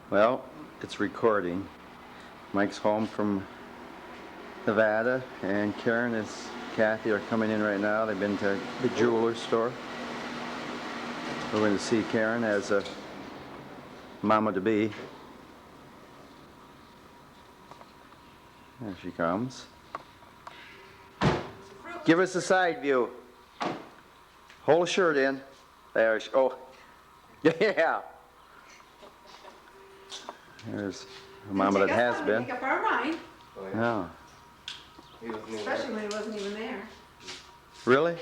Well, it's recording. Mike's home from Nevada, and Karen and Kathy are coming in right now. They've been to the jeweler store. We're going to see Karen as a mama-to-be. There she comes. Give us a side view. Hold the shirt in. There she, oh, yeah. There's a mama that has been. Make up our mind. No. Especially when he wasn't even there. Really?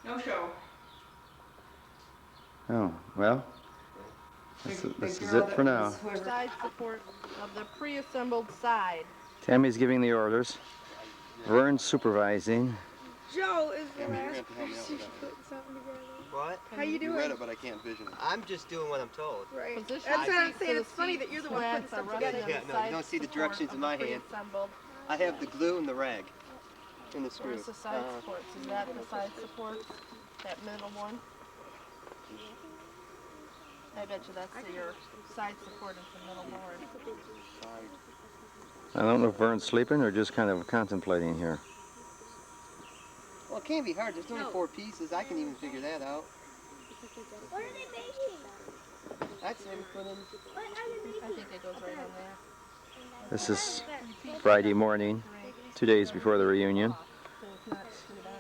No show. Oh, well, this is it for now. Side support of the pre-assembled side. Tammy's giving the orders. Vern's supervising. Joe is the last person putting something together. What? How you doing? You read it, but I can't vision it. I'm just doing what I'm told. Right. Position That's what I'm seats saying. to It's the funny seat that you're the one slants putting are stuff resting together. on Yeah, the no, you side don't see the support directions of in the my hand. pre-assembled. I have the glue and the rag and the screw. Where's the side supports? Is that the side supports? That middle one? I bet you that's your side support is the middle board. I don't know if Vern's sleeping or just kind of contemplating here. Well, it can't be hard. There's only 4 pieces. I can even figure that out. What are they making? That's him put in. What are they making? I think it goes right on there. This is Friday morning, 2 days before the reunion.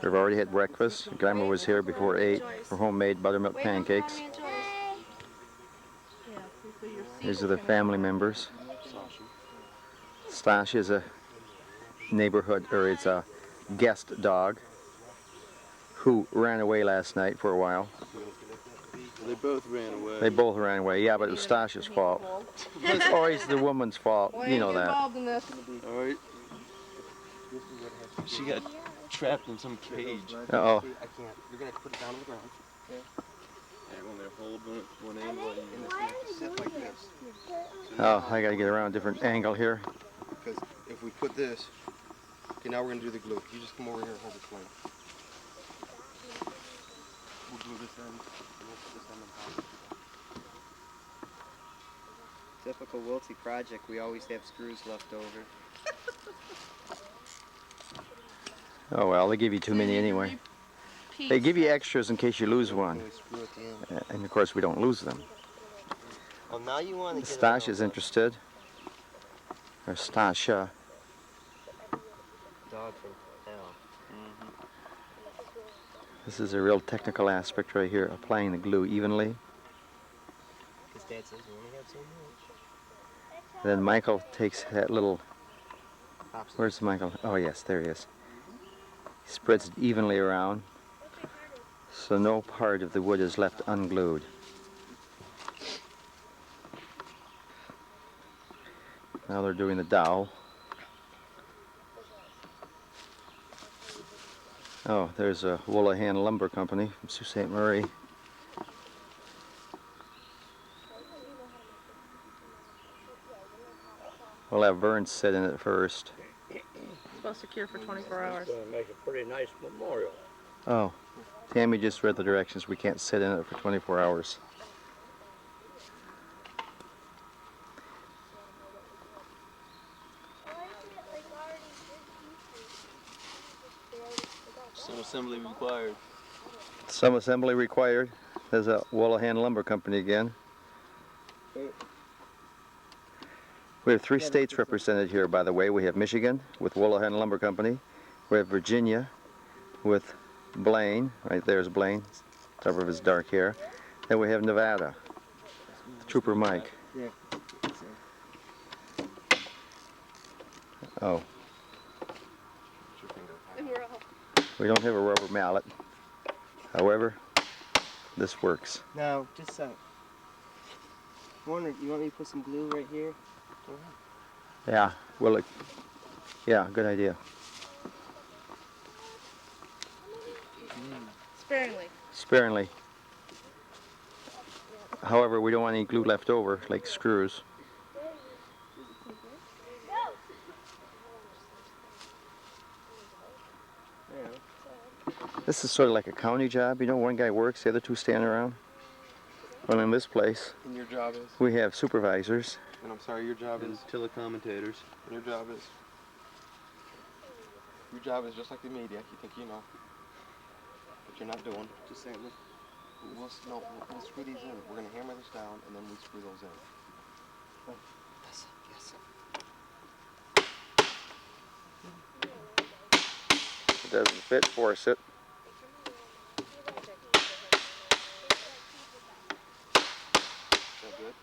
We've already had breakfast. Grandma was here before 8 for homemade buttermilk pancakes. These are the family members. Stash is a neighborhood, or it's a guest dog who ran away last night for a while. They both ran away. They both ran away, yeah, but it was Stash's fault. It's always the woman's fault, you know that. Involved in this. All right. She got trapped in some cage. Uh-oh. I can't. You're gonna have to put it down on the ground. And when they're holding one end, Why are they Sit doing like this? this. Oh, I gotta get around a different angle here. because if we put this, okay, now we're gonna do the glue. You just come over here and hold this line. We'll glue this end, and we'll put this end on top. Typical Wilty project. We always have screws left over. Oh well, they give you too many anyway. They give you extras in case you lose one. Can we screw at the end? And of course we don't lose them. Well, now you want to get Stash is interested. Or Stasha. Dog from hell. This is a real technical aspect right here, applying the glue evenly. Because Dad says you only have so much. Then Michael takes that little, Pops it. where's Michael? Oh yes, there he is. He spreads it evenly around, so no part of the wood is left unglued. Now they're doing the dowel. Oh, there's a Woolahan Lumber Company from Sault Ste. Marie. We'll have Vern sit in it first. Supposed to cure for 24 hours. It's going to make a pretty nice memorial. Oh, Tammy just read the directions. We can't sit in it for 24 hours. Some assembly required. Some assembly required. There's a Woolahan Lumber Company again. We have 3 states represented here, by the way. We have Michigan with Woolahan Lumber Company. We have Virginia with Blaine. Right there's Blaine, top of his dark hair. Then we have Nevada, Trooper Mike. Oh, we don't have a rubber mallet. However, this works. Now, just so. You want me to put some glue right here? Yeah, well, yeah, good idea. Sparingly. Sparingly. However, we don't want any glue left over, like screws. Yeah. This is sort of like a county job, you know, one guy works, the other 2 stand around. Well, in this place, And your job is? we have supervisors. And I'm sorry, your job is? Telecommutators. And your job is? Your job is just like the media. You think you know. But you're not doing. Just saying, look. We'll screw these in. We're going to hammer this down, and then we screw those in. Yes, yes. If it doesn't fit, force it. Is that good?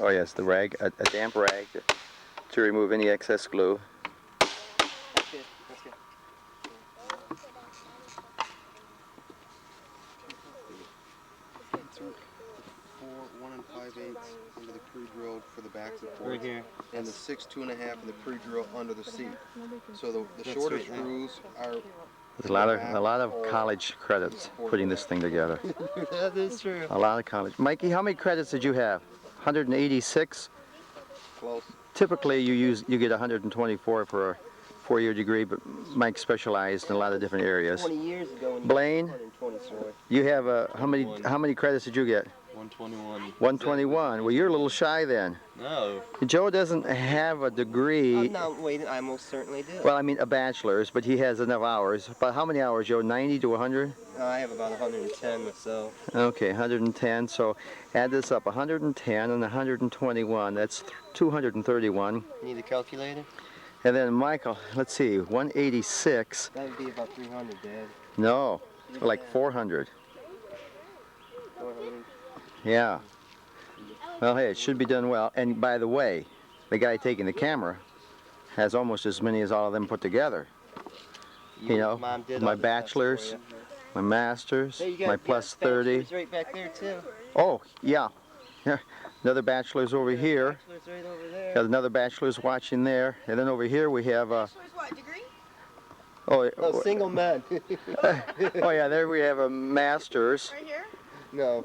Oh yes, the rag, a damp rag to remove any excess glue. That's good. That's good. Four 1 5/8 into the pre-drilled for the backs and Right forwards. here. And the 6 2 1/2 in the pre-drill under the seat. So the shorter right. screws are. There's a lot of college credits putting this thing together. That is true. A lot of college. Mikey, how many credits did you have? 186. Close. Typically, you get 124 for a 4-year degree, but Mike specialized in a lot of different areas. 20 years ago when you Blaine? were 124. You have how many credits did you get? 121. 121. Well, you're a little shy then. No. Joe doesn't have a degree. I'm not waiting. I most certainly do. Well, I mean a bachelor's, but he has enough hours. But how many hours, Joe? 90 to 100? I have about 110 myself. Okay, 110. So add this up, 110 and 121. That's 231. Need a calculator? And then Michael, let's see, 186. That would be about 300, Dad. No, like 400. 400. Yeah. Well, hey, it should be done well. And by the way, the guy taking the camera has almost as many as all of them put together. You know, Mom did my all the tests bachelor's, for you. my master's, Hey, you got, my you got plus 30. bachelor's right back there too. Oh, yeah. Here, another bachelor's over here. Bachelor's right over there. Got another bachelor's watching there. And then over here we have Bachelor's what, degree? Oh, single men. oh yeah, there we have a master's. Right here? No.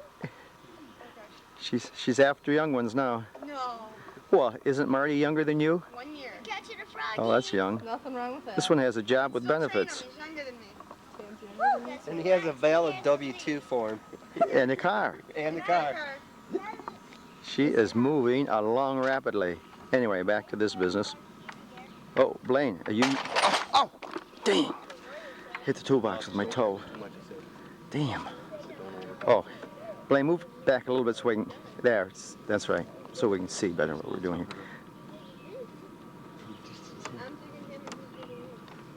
She's after young ones now. No. Well, isn't Marty younger than you? 1 year. Catching a frog. Oh, that's young. Nothing wrong with that. This one has a job with Still train benefits. him. He's younger than me. And he has a valid W-2 form. And a car. And the car. She is moving along rapidly. Anyway, back to this business. Oh, Blaine, are you... Oh, dang. Hit the toolbox with my toe. Damn. Oh, Blaine, move back a little bit so we can... There, that's right. So we can see better what we're doing here.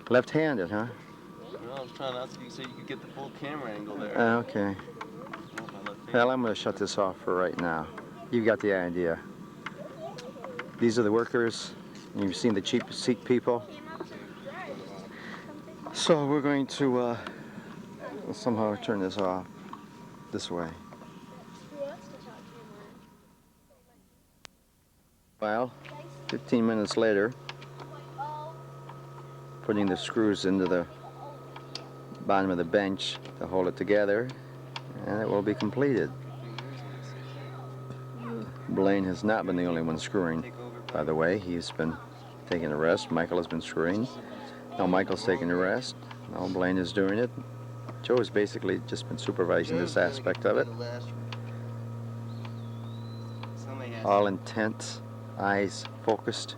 Left-handed, huh? No, I was trying to ask you so you could get the full camera angle there. Okay. Well, I'm going to shut this off for right now. You've got the idea. These are the workers. You've seen the cheap seat people. So we're going to somehow turn this off this way. Well, 15 minutes later, putting the screws into the bottom of the bench to hold it together, and it will be completed. Blaine has not been the only one screwing, by the way. He's been taking a rest. Michael has been screwing. Now Michael's taking a rest. Now Blaine is doing it. Joe has basically just been supervising this aspect of it. All intent, eyes focused.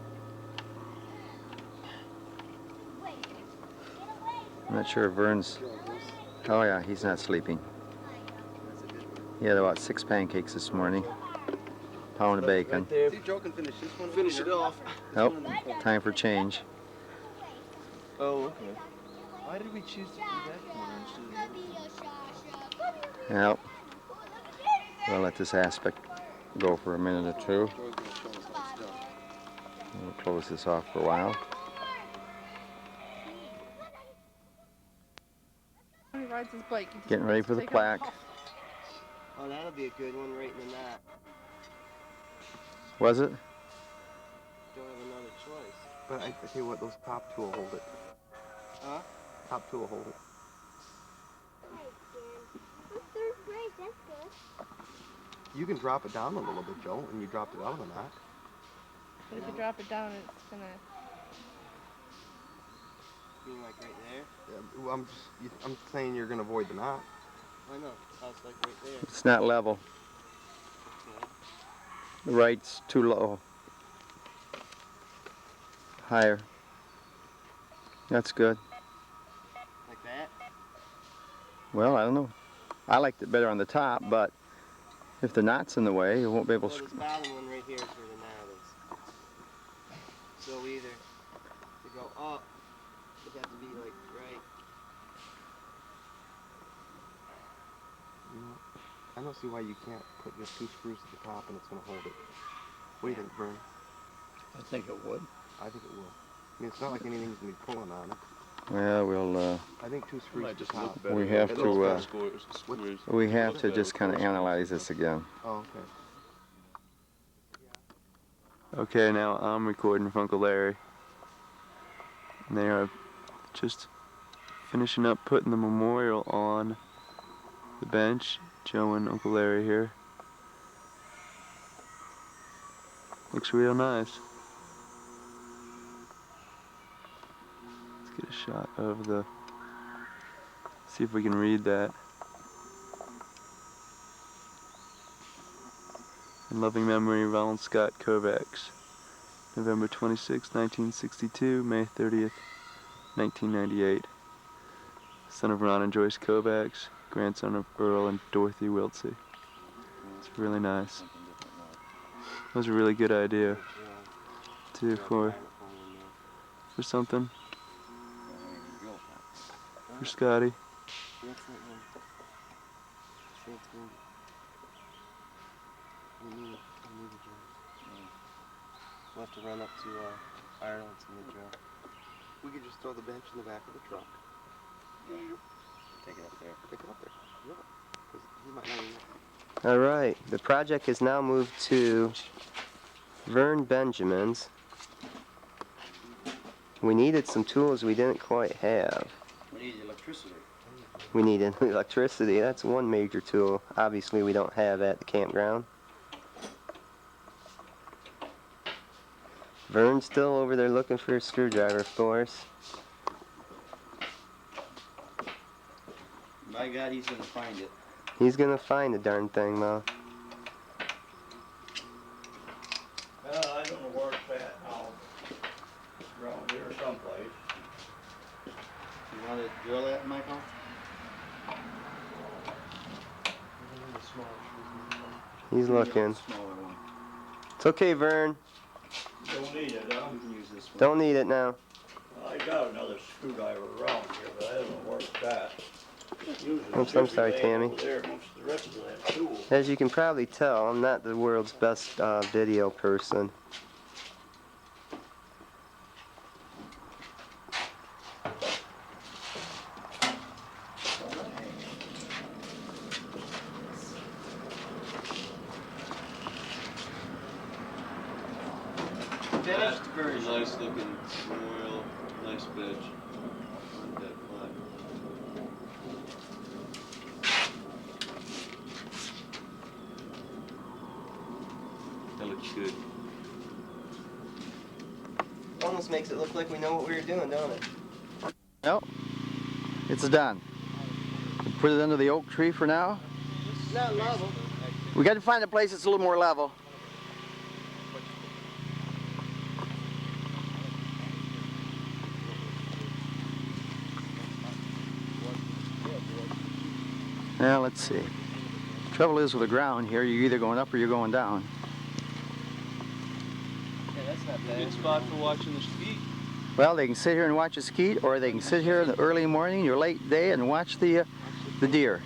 I'm not sure if Vern's... Oh yeah, he's not sleeping. He had about 6 pancakes this morning. Pound of bacon. See, Joe can finish this one. Finish it off. Oh, time for change. Oh, okay. Why did we choose to do that corner instead of Well, we'll let this aspect go for a minute or two. We'll close this off for a while. He rides his bike. He just Getting ready wants for to the take off. plaque. Oh, that'll be a good one right in the knot. Was it? Don't have another choice. But I tell you what, those top two will hold it. Huh? Top two will hold it. Third grade, that's good. You can drop it down a little bit, Joe, and you dropped it out of the knot. But if you drop it down, it's gonna. You mean like right there? Yeah, well, I'm saying you're gonna avoid the knot. I know. I was like right there. It's not level. The right's too low. Higher. That's good. Like that? Well, I don't know. I liked it better on the top, but if the knot's in the way, you won't be able Well, to. this bottom one right here is where the knot is. So either to go up, it has to be like right. You know, I don't see why you can't put just 2 screws at the top and it's going to hold it. What do you think, Vern? I think it would. I think it will. I mean, it's not like anything's going to be pulling on it. Well, we'll. I think 2 screws at the top. We have to. Squeeze. We have to just kind of analyze this again. Oh, okay. Okay, now I'm recording for Uncle Larry. And they are just finishing up putting the memorial on the bench. Joe and Uncle Larry here. Looks real nice. Let's get a shot of the, see if we can read that. In loving memory, Ronald Scott Kovacs. November 26, 1962, May 30th, 1998. Son of Ron and Joyce Kovacs, grandson of Earl and Dorothy Wiltsey. It's really nice. That was a really good idea, too, for something. For Scotty. We'll have to run up to Ireland's in the drill. We could just throw the bench in the back of the truck. Take it up there. Pick it up there. Yeah. 'Cause he might not even... All right, the project has now moved to Vern Benjamin's. We needed some tools we didn't quite have. We need electricity. We needed electricity. That's one major tool. Obviously, we don't have at the campground. Vern's still over there looking for a screwdriver, of course. By God, he's gonna find it. He's gonna find the darn thing, though. I don't know where it's at now. Around here someplace. You want to drill that, Michael? He's looking. Smaller one. It's okay, Vern. Don't need it, huh? We can use this one. Don't need it now. I got another screwdriver around here, but I don't know where it's at. Usually Oops, it I'm should be sorry, laying Tammy. over there amongst the rest of that tool. As you can probably tell, I'm not the world's best video person. Finished? Very nice looking memorial, nice bench. Like that plaque. That looks good. Almost makes it look like we know what we were doing, don't it? Nope. It's done. Put it under the oak tree for now. Not level. We got to find a place that's a little more level. Now let's see. Trouble is with the ground here, you're either going up or you're going down. Yeah, that's not Good spot for watching the ski. Well, they can sit here and watch a skeet, or they can sit here in the early morning or late day and watch the deer.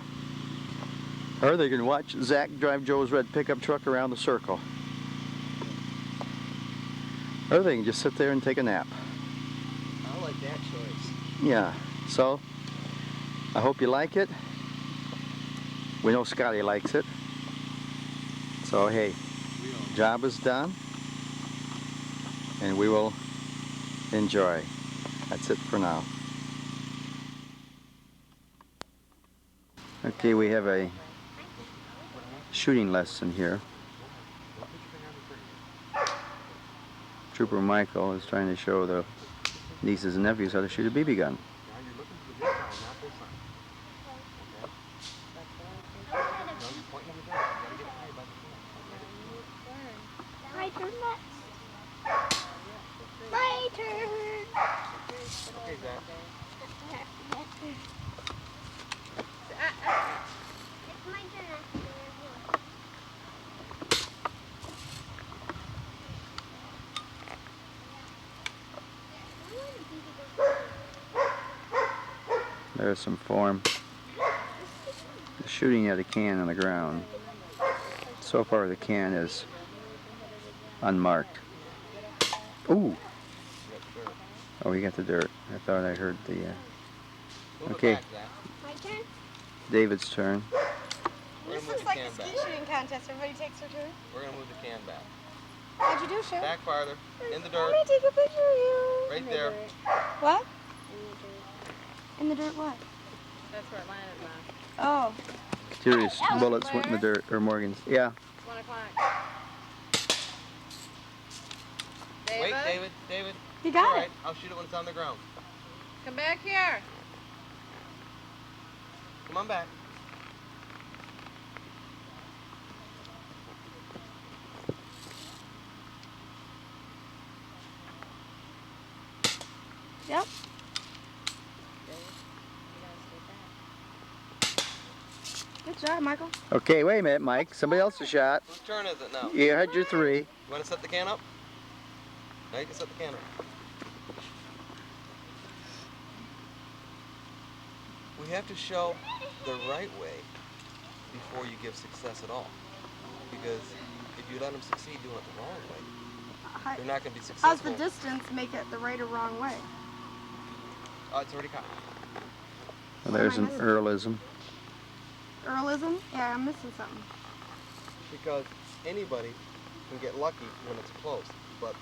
Or they can watch Zach drive Joe's red pickup truck around the circle. Or they can just sit there and take a nap. I like that choice. Yeah, so I hope you like it. We know Scotty likes it. So hey, job is done, and we will enjoy. That's it for now. Okay, we have a shooting lesson here. Trooper Michael is trying to show the nieces and nephews how to shoot a BB gun. of some form. Shooting at a can on the ground. So far the can is unmarked. Ooh! Oh, we got the dirt. I thought I heard the... Okay, My turn? David's turn. We're This gonna move looks the like can a back. ski shooting contest. Everybody takes their turn. We're gonna move the can back. What'd you do, Chef? Back farther. In the I'm dirt. gonna take a picture of you. Right there. What? In the dirt what? That's where it landed last. Oh. Curious bullets went in the dirt, or Morgan's. Yeah. 1 o'clock. Wait, David. You It's all got right. it. I'll shoot it when it's on the ground. Come back here. Come on back. Yep. Good job, Michael. Okay, wait a minute, Mike. Somebody else's shot. Whose turn is it now? You had your 3. You want to set the can up? Now you can set the can up. We have to show the right way before you give success at all. Because if you let them succeed doing it the wrong way, they're not going to be How's successful. the distance make it the right or wrong way? Oh, it's already caught. Well, there's an Earlism. Earlism? Yeah, I'm missing something. Because anybody can get lucky when it's close. But,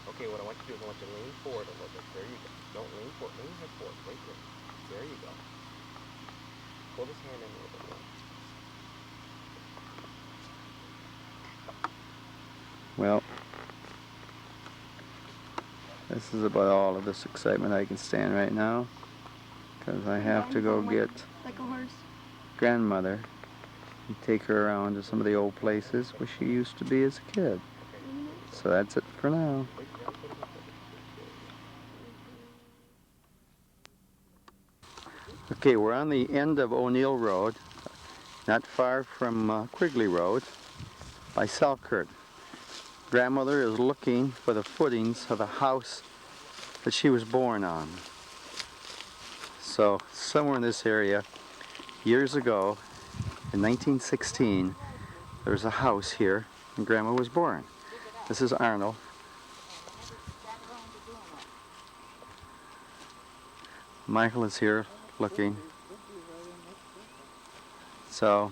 okay, what I want you to do is I want you to lean forward a little bit. There you go. Don't lean forward. Lean your head forward. Right there. There you go. Pull this hand in a little bit more. Well, this is about all of this excitement I can stand right now. Because I have to go get Like a horse. grandmother and take her around to some of the old places where she used to be as a kid. So that's it for now. Okay, we're on the end of O'Neill Road, not far from Quigley Road, by Selkirk. Grandmother is looking for the footings of the house that she was born on. So somewhere in this area, years ago, in 1916, there was a house here and Grandma was born. This is Arnold. Michael is here looking. So,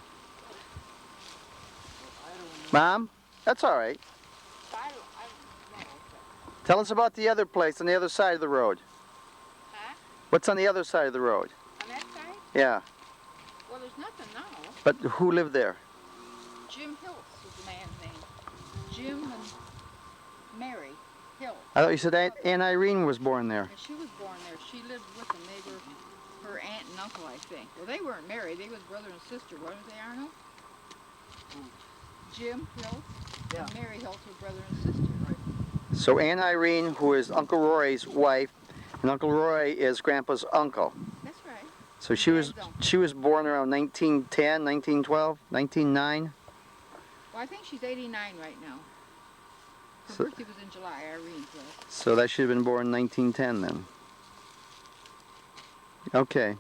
Mom, that's all right. Tell us about the other place on the other side of the road. Huh? What's on the other side of the road? On that side? Yeah, Well, there's nothing now. but who lived there? Jim Hills was the man's name. Jim and Mary Hills. I thought you said Aunt Irene was born there. And she was born there. She lived with them. They were her aunt and uncle, I think. Well, they weren't married. They was brother and sister, weren't they, Arnold? Jim Hills and Mary Hills were brother and sister. So Aunt Irene, who is Uncle Roy's wife, and Uncle Roy is Grandpa's uncle. That's right. So she was born around 1910, 1912, 1909. Well, I think she's 89 right now. Her So- birthday was in July, Irene's was. So that should have been born in 1910 then. Okay.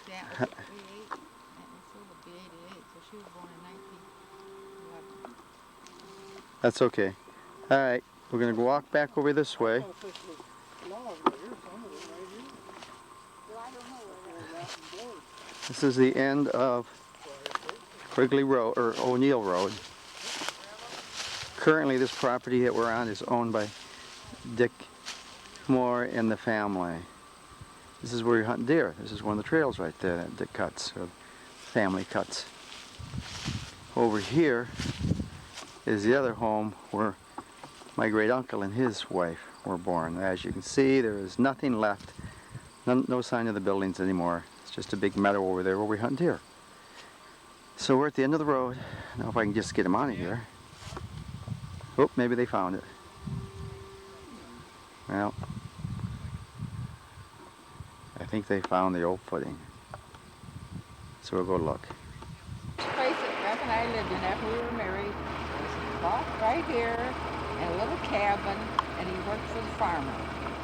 Yeah, it was 88. That would be 88, so she was born in 1911. That's okay. All right, we're gonna walk back over this way. This is the end of Quigley Road, or O'Neill Road. Currently, this property that we're on is owned by Dick Moore and the family. This is where you hunt deer. This is one of the trails right there that Dick cuts, or family cuts. Over here is the other home where my great uncle and his wife were born. As you can see, there is nothing left, no sign of the buildings anymore. It's just a big meadow over there where we hunt deer. So we're at the end of the road. I don't know if I can just get them out of here. Oh, maybe they found it. Well, I think they found the old footing. So we'll go look. This place that Ralph and I lived in after we were married was bought right here in a little cabin, and he worked for the farmer.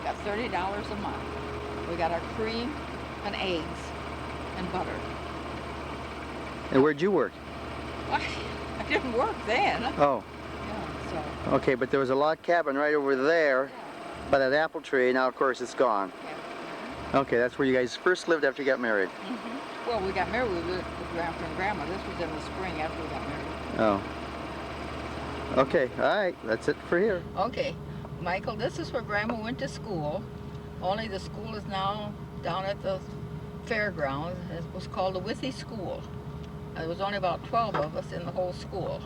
Got $30 a month. We got our cream and eggs and butter. And where'd you work? I didn't work then. Oh, Yeah, so, okay, but there was a log cabin right over there by that apple tree. Now, of course, it's gone. yeah. Okay, that's where you guys first lived after you got married. Well, we got married with Grandpa and Grandma. This was in the spring after we got married. Oh. Okay, all right, that's it for here. Okay, Michael, this is where Grandma went to school. Only the school is now down at the fairgrounds. It was called the Withy School. There was only about 12 of us in the whole school.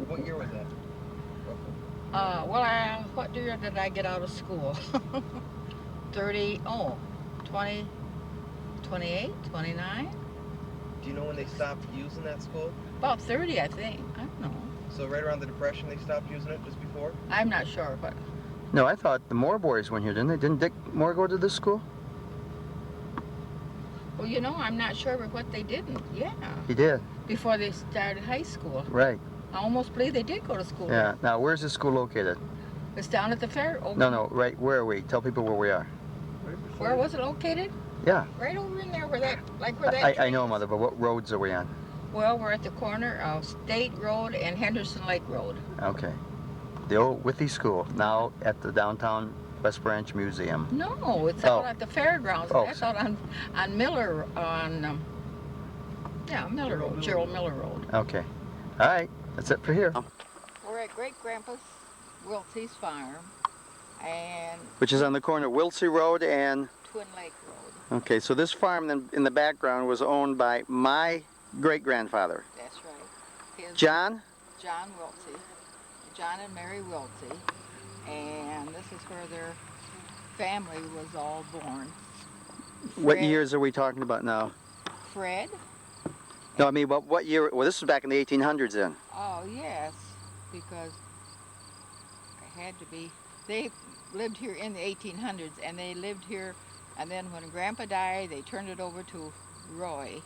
What year was that? What year did I get out of school? 28, 29? Do you know when they stopped using that school? About 30, I think. I don't know. So right around the Depression they stopped using it, just before? I'm not sure, but No, I thought the Moore boys went here, didn't they? Didn't Dick Moore go to this school? well, you know, I'm not sure what they didn't. Yeah, He did, before they started high school. right. I almost believe they did go to school. Yeah, now where's this school located? It's down at the fair. No, right, where are we? Tell people where we are. Where was it located? Yeah, Right over in there where that, like where that I tree know, is. Mother, but what roads are we on? Well, we're at the corner of State Road and Henderson Lake Road. Okay. The old Withy School, now at the downtown West Branch Museum. No, it's Oh. out at the fairgrounds. Oh. That's out on Miller, Miller Road, Gerald Miller Road. Okay. All right, that's it for here. We're at Great Grandpa's Wiltsey's farm and Which is on the corner of Wiltsey Road and... Twin Lake Road. Okay, so this farm then in the background was owned by my great-grandfather. That's right. His John? John Wiltsey. John and Mary Wiltsey. And this is where their family was all born. What Fred- years are we talking about now? Fred? No, I mean, what year? Well, this was back in the 1800s then. Oh, yes, because it had to be. They lived here in the 1800s, and they lived here, and then when Grandpa died, they turned it over to Roy.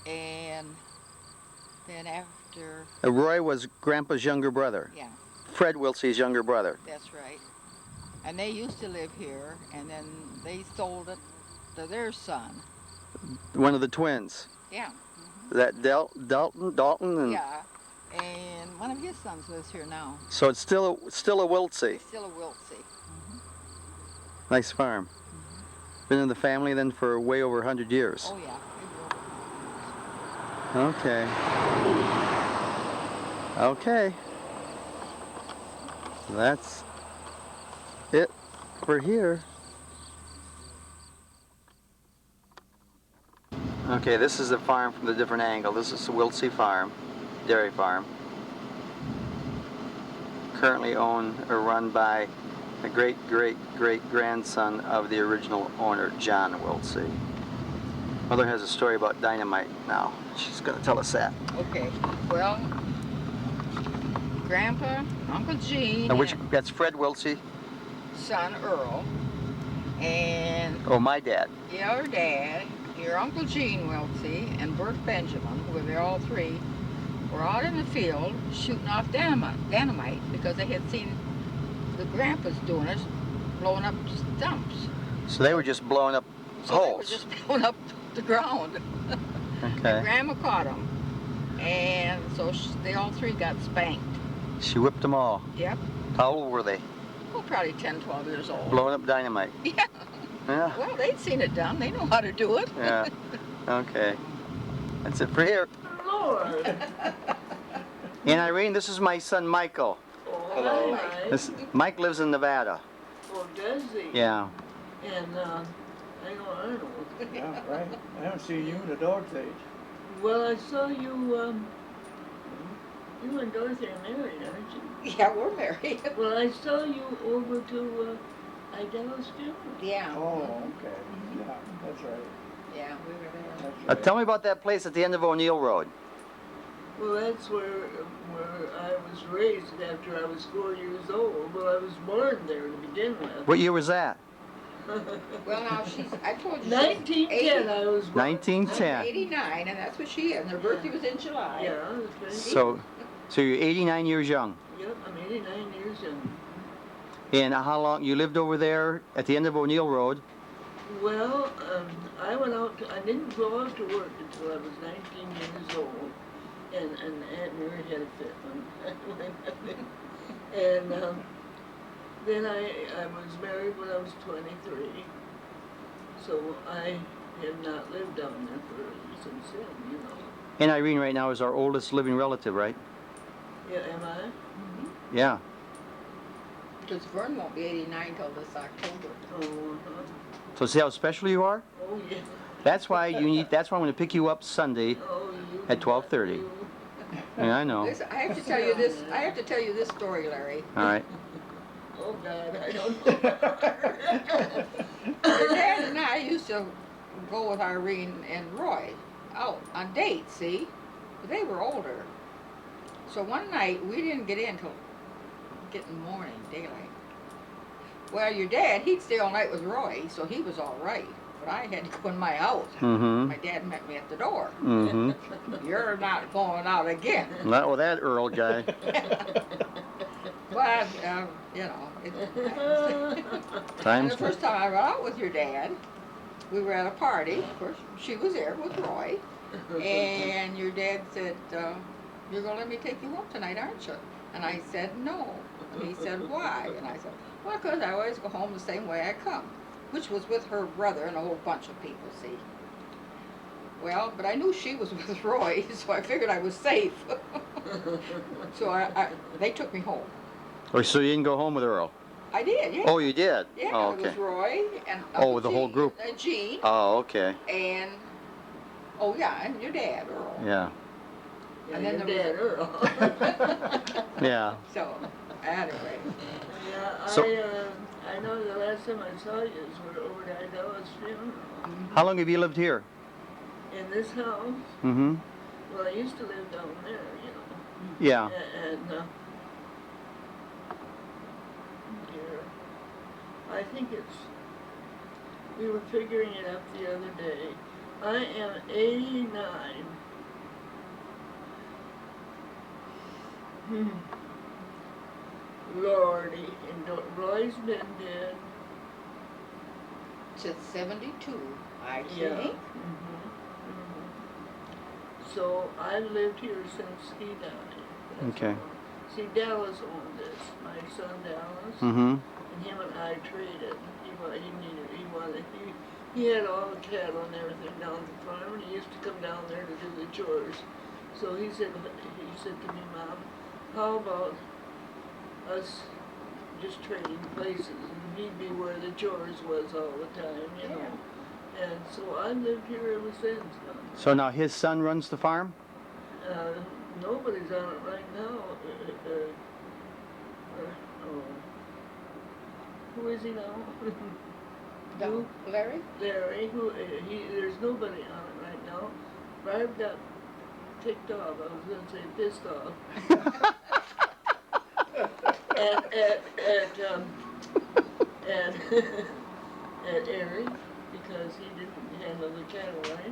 And then after, Roy was Grandpa's younger brother. yeah, Fred Wiltsey's younger brother. that's right. And they used to live here, and then they sold it to their son. One of the twins. Yeah, That Dalton, and yeah. And one of his sons lives here now. so it's still a Wiltsey. He's still a Wiltsey. Nice farm. Been in the family then for way over 100 years. Oh, yeah. Okay. Okay. That's it for here. Okay, this is the farm from the different angle. This is the Wiltsey Farm, dairy farm. Currently owned or run by a great-great-great-grandson of the original owner, John Wiltsey. Mother has a story about dynamite now. She's going to tell us that. Okay, well, Grandpa, Uncle Gene, Now, and that's Fred Wiltsey. son Earl, and Oh, my dad. your dad, your Uncle Gene Wiltsey, and Bert Benjamin, who were all three, were out in the field shooting off dynamite because they had seen the grandpas doing it, blowing up stumps. So they were just blowing up So they were holes. just blowing up the ground. Okay. Grandma caught them, and so they all three got spanked. She whipped them all. Yep. How old were they? Well, probably 10, 12 years old. Blowing up dynamite. Yeah. Yeah. Well, they'd seen it done. They know how to do it. Yeah. Okay. That's it for here. Lord. And Irene, this is my son Michael. Hello. Mike lives in Nevada. Oh, does he? Yeah. And, hang on, Arnold. Yeah, right. I haven't seen you in a dog's age. Well, I saw you, you and Dorothy are married, aren't you? Yeah, we're married. Well, I saw you over to, Idello's funeral. Yeah. Oh, okay. Yeah, that's right. Yeah, we were there. That's right. Tell me about that place at the end of O'Neill Road. Well, that's where I was raised after I was 4 years old. Well, I was born there to begin with. What year was that? Well, now I told you. 1910 I was born. 1910. 89, and that's what she is. And her birthday was in July. Yeah, that's right. So you're 89 years young. Yep, I'm 89 years young. And how long, you lived over there at the end of O'Neill Road Well, I went out. I didn't go out to work until I was 19 years old, and Aunt Mary had a fit when I went. And then I was married when I was 23, so I have not lived down there since then, you know. And Irene right now is our oldest living relative, right? Yeah, am I? Yeah. Because Vern won't be 89 till this October. Oh, So see how special you are? oh yeah. That's why you need. That's why I'm going to pick you up Sunday Oh, you. at 12:30. Yeah, I know. Listen, I have to tell you this. I have to tell you this story, Larry. All right. Oh God, I don't know. Your dad and I used to go with Irene and Roy out on dates. See, but they were older. So one night we didn't get in till getting morning, daylight. Well, your dad, he'd stay all night with Roy, so he was all right. But I had to go in my house. Mm-hmm. My dad met me at the door. Mm-hmm. You're not going out again. Not with that Earl guy. But, you know. And Time's the first time I went out with your dad, we were at a party. Of course, she was there with Roy. And your dad said, you're going to let me take you home tonight, aren't you? And I said, no. And he said, why? And I said, well, because I always go home the same way I come, which was with her brother and a whole bunch of people, see. Well, but I knew she was with Roy, so I figured I was safe. So they took me home. Oh, so you didn't go home with Earl? I did, yeah. Oh, you did? Yeah, Oh, it okay. was Roy and Oh, with the whole group. And Jean Oh, okay. and and your dad, Earl. Yeah. Yeah, And then your there dad, Earl. Yeah. So, anyway. Yeah, So- I know the last time I saw you were over at Idaho's funeral. How long have you lived here? In this house, Mm-hmm. well, I used to live down there, you know. Yeah. And here, I think we were figuring it up the other day. I am 89. Lordy, and Roy's been dead. Since 72, I think. Yeah. So I've lived here since he died. That's Okay. all. See, Dallas owned this. My son Dallas, Mm-hmm. and him and I traded. He had all the cattle and everything down at the farm, and he used to come down there to do the chores. So he said to me, Mom, how about us just trading places, and he'd be where the chores was all the time, you know. And so I've lived here ever since. So now his son runs the farm? Nobody's on it right now. Who is he now? Who? Larry? Larry. There's nobody on it right now. Barb got ticked off. I was going to say pissed off. at Eric, because he didn't handle the cattle right,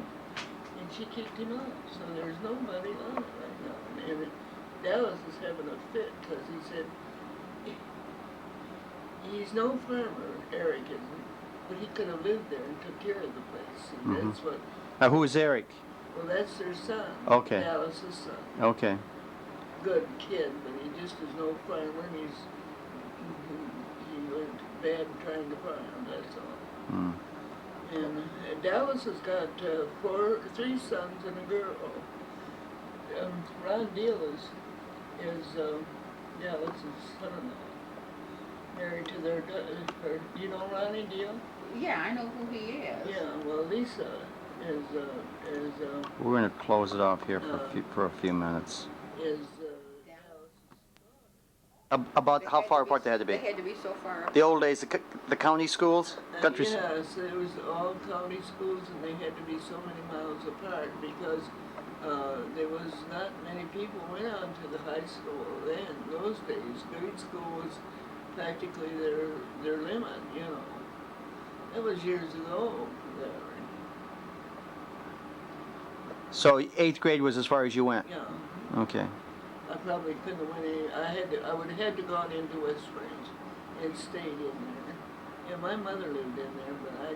and she kicked him out. So there's nobody on it right now. And Dallas is having a fit because he said he's no farmer, Eric isn't, but he could have lived there and took care of the place. And that's what. Now, who is Eric? Well, that's their son. Okay. Dallas's son. Okay. Good kid, but he just is no farmer, and he learned bad trying to farm, that's all. Mm. And Dallas has got 3 sons and a girl. Ron Deal is Dallas's son-in-law, married to their you know Ronnie Deal? Yeah, I know who he is. Yeah, well, Lisa is We're going to close it off here for a few minutes. About how far apart they had to be? They had to be so far. The old days, the county schools? Country Yes, it was all county schools, and they had to be so many miles apart because there was not many people went on to the high school then. Those days, grade school was practically their limit, you know. That was years ago. So 8th grade was as far as you went? Yeah. Okay. I probably couldn't have went any. I would have had to gone into West Springs and stayed in there. Yeah, my mother lived in there, but I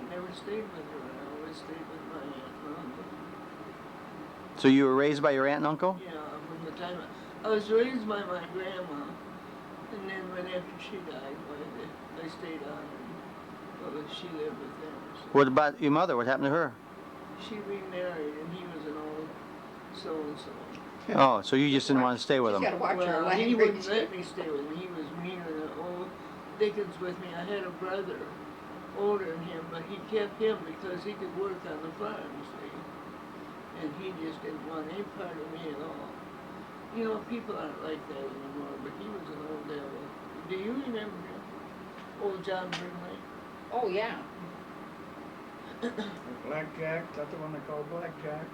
never stayed with her. I always stayed with my aunt and uncle. So you were raised by your aunt and uncle? Yeah, from the time I was raised by my grandma, and then when after she died, I stayed on, and well, she lived with them. So. What about your mother? What happened to her? She remarried, and he was an old so-and-so. Oh, so you just didn't want to stay with him? Well, he wouldn't let me stay with me. He was meaner than old Dickens with me. I had a brother older than him, but he kept him because he could work on the farm, you see. And he just didn't want any part of me at all. You know, people aren't like that anymore, but he was an old devil. Do you remember him? Old John Brimley? Oh, yeah. Blackjack, that's the one they call Blackjack?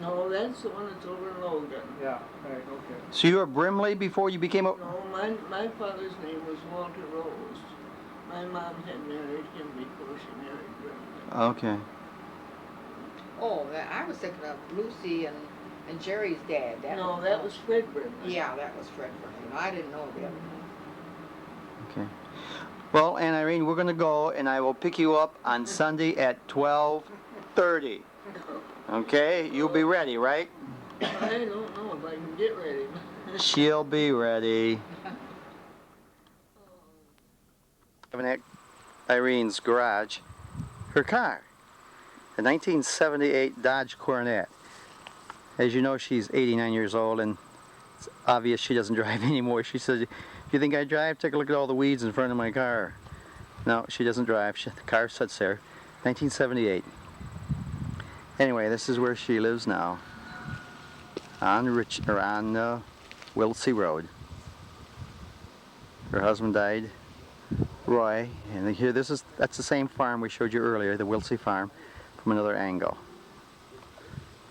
No, that's the one that's over in Logan. Yeah, right, okay. So you were Brimley before you became a... No, my father's name was Walter Rose. My mom had married him before she married Brimley. Okay. Oh, I was thinking of Lucy and Jerry's dad. No, that was Fred Brimley. Yeah, that was Fred Brimley. No, I didn't know the other one. Okay. Well, Aunt Irene, we're going to go, and I will pick you up on Sunday at 12:30. Okay? You'll be ready, right? I don't know if I can get ready. She'll be ready. Aunt Irene's garage, her car, a 1978 Dodge Coronet. As you know, she's 89 years old, and it's obvious she doesn't drive anymore. She says, "If you think I drive, take a look at all the weeds in front of my car." No, she doesn't drive. The car sits there. 1978. Anyway, this is where she lives now, on Wiltsey Road. Her husband died, Roy, and here that's the same farm we showed you earlier, the Wiltsey farm, from another angle.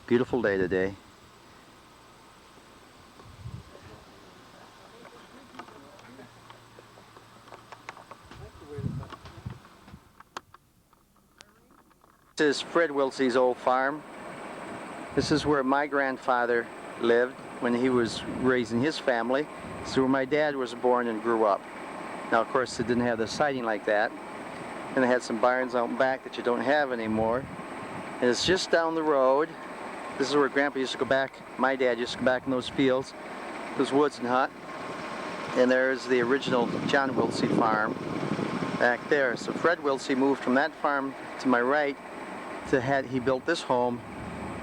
Beautiful day today. This is Fred Wiltsey's old farm. This is where my grandfather lived when he was raising his family. This is where my dad was born and grew up. Now, of course, it didn't have the siding like that. And it had some barns out back that you don't have anymore. And it's just down the road. This is where Grandpa used to go back. My dad used to go back in those fields, those woods and hunt. And there's the original John Wiltsey farm back there. So Fred Wiltsey moved from that farm to my right. He built this home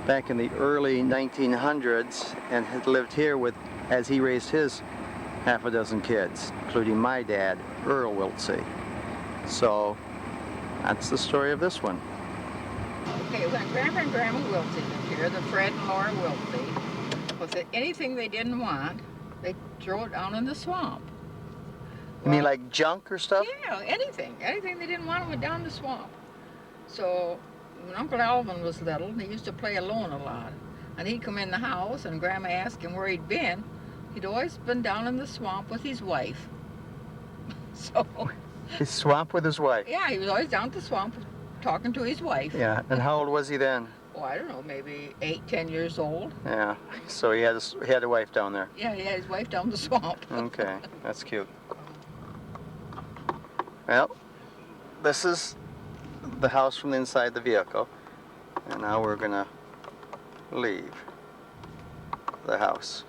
back in the early 1900s and had lived here as he raised his half a dozen kids, including my dad, Earl Wiltsey. So that's the story of this one. Okay, when Grandpa and Grandma Wiltsey lived here, the Fred and Laura Wiltsey, was it anything they didn't want, they throw it down in the swamp. You mean like junk or stuff? Yeah, anything. Anything they didn't want went down the swamp. So when Uncle Alvin was little, he used to play alone a lot. And he'd come in the house and Grandma asked him where he'd been. He'd always been down in the swamp with his wife. So... His swamp with his wife? Yeah, he was always down at the swamp talking to his wife. Yeah, and how old was he then? Oh, I don't know, maybe 8, 10 years old. Yeah, so he had a wife down there. Yeah, he had his wife down the swamp. Okay, that's cute. Well, this is the house from inside the vehicle, and now we're gonna leave the house.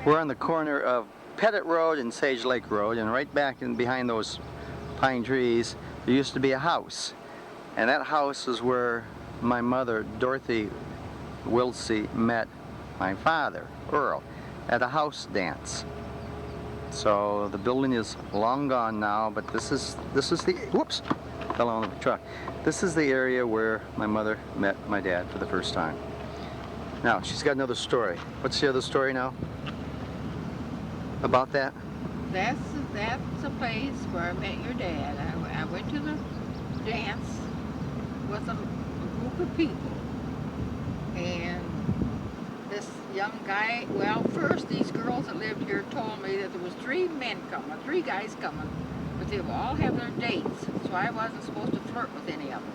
We're on the corner of Pettit Road and Sage Lake Road, and right back in behind those pine trees there used to be a house, and that house is where my mother, Dorothy Wiltsey, met my father, Earl, at a house dance. So the building is long gone now, but this is the, whoops, fell on the truck. This is the area where my mother met my dad for the first time. Now, she's got another story. What's the other story now? About that? That's a place where I met your dad. I went to the dance with a group of people. And this young guy, well, first these girls that lived here told me that there was 3 guys coming, but they would all have their dates, so I wasn't supposed to flirt with any of them.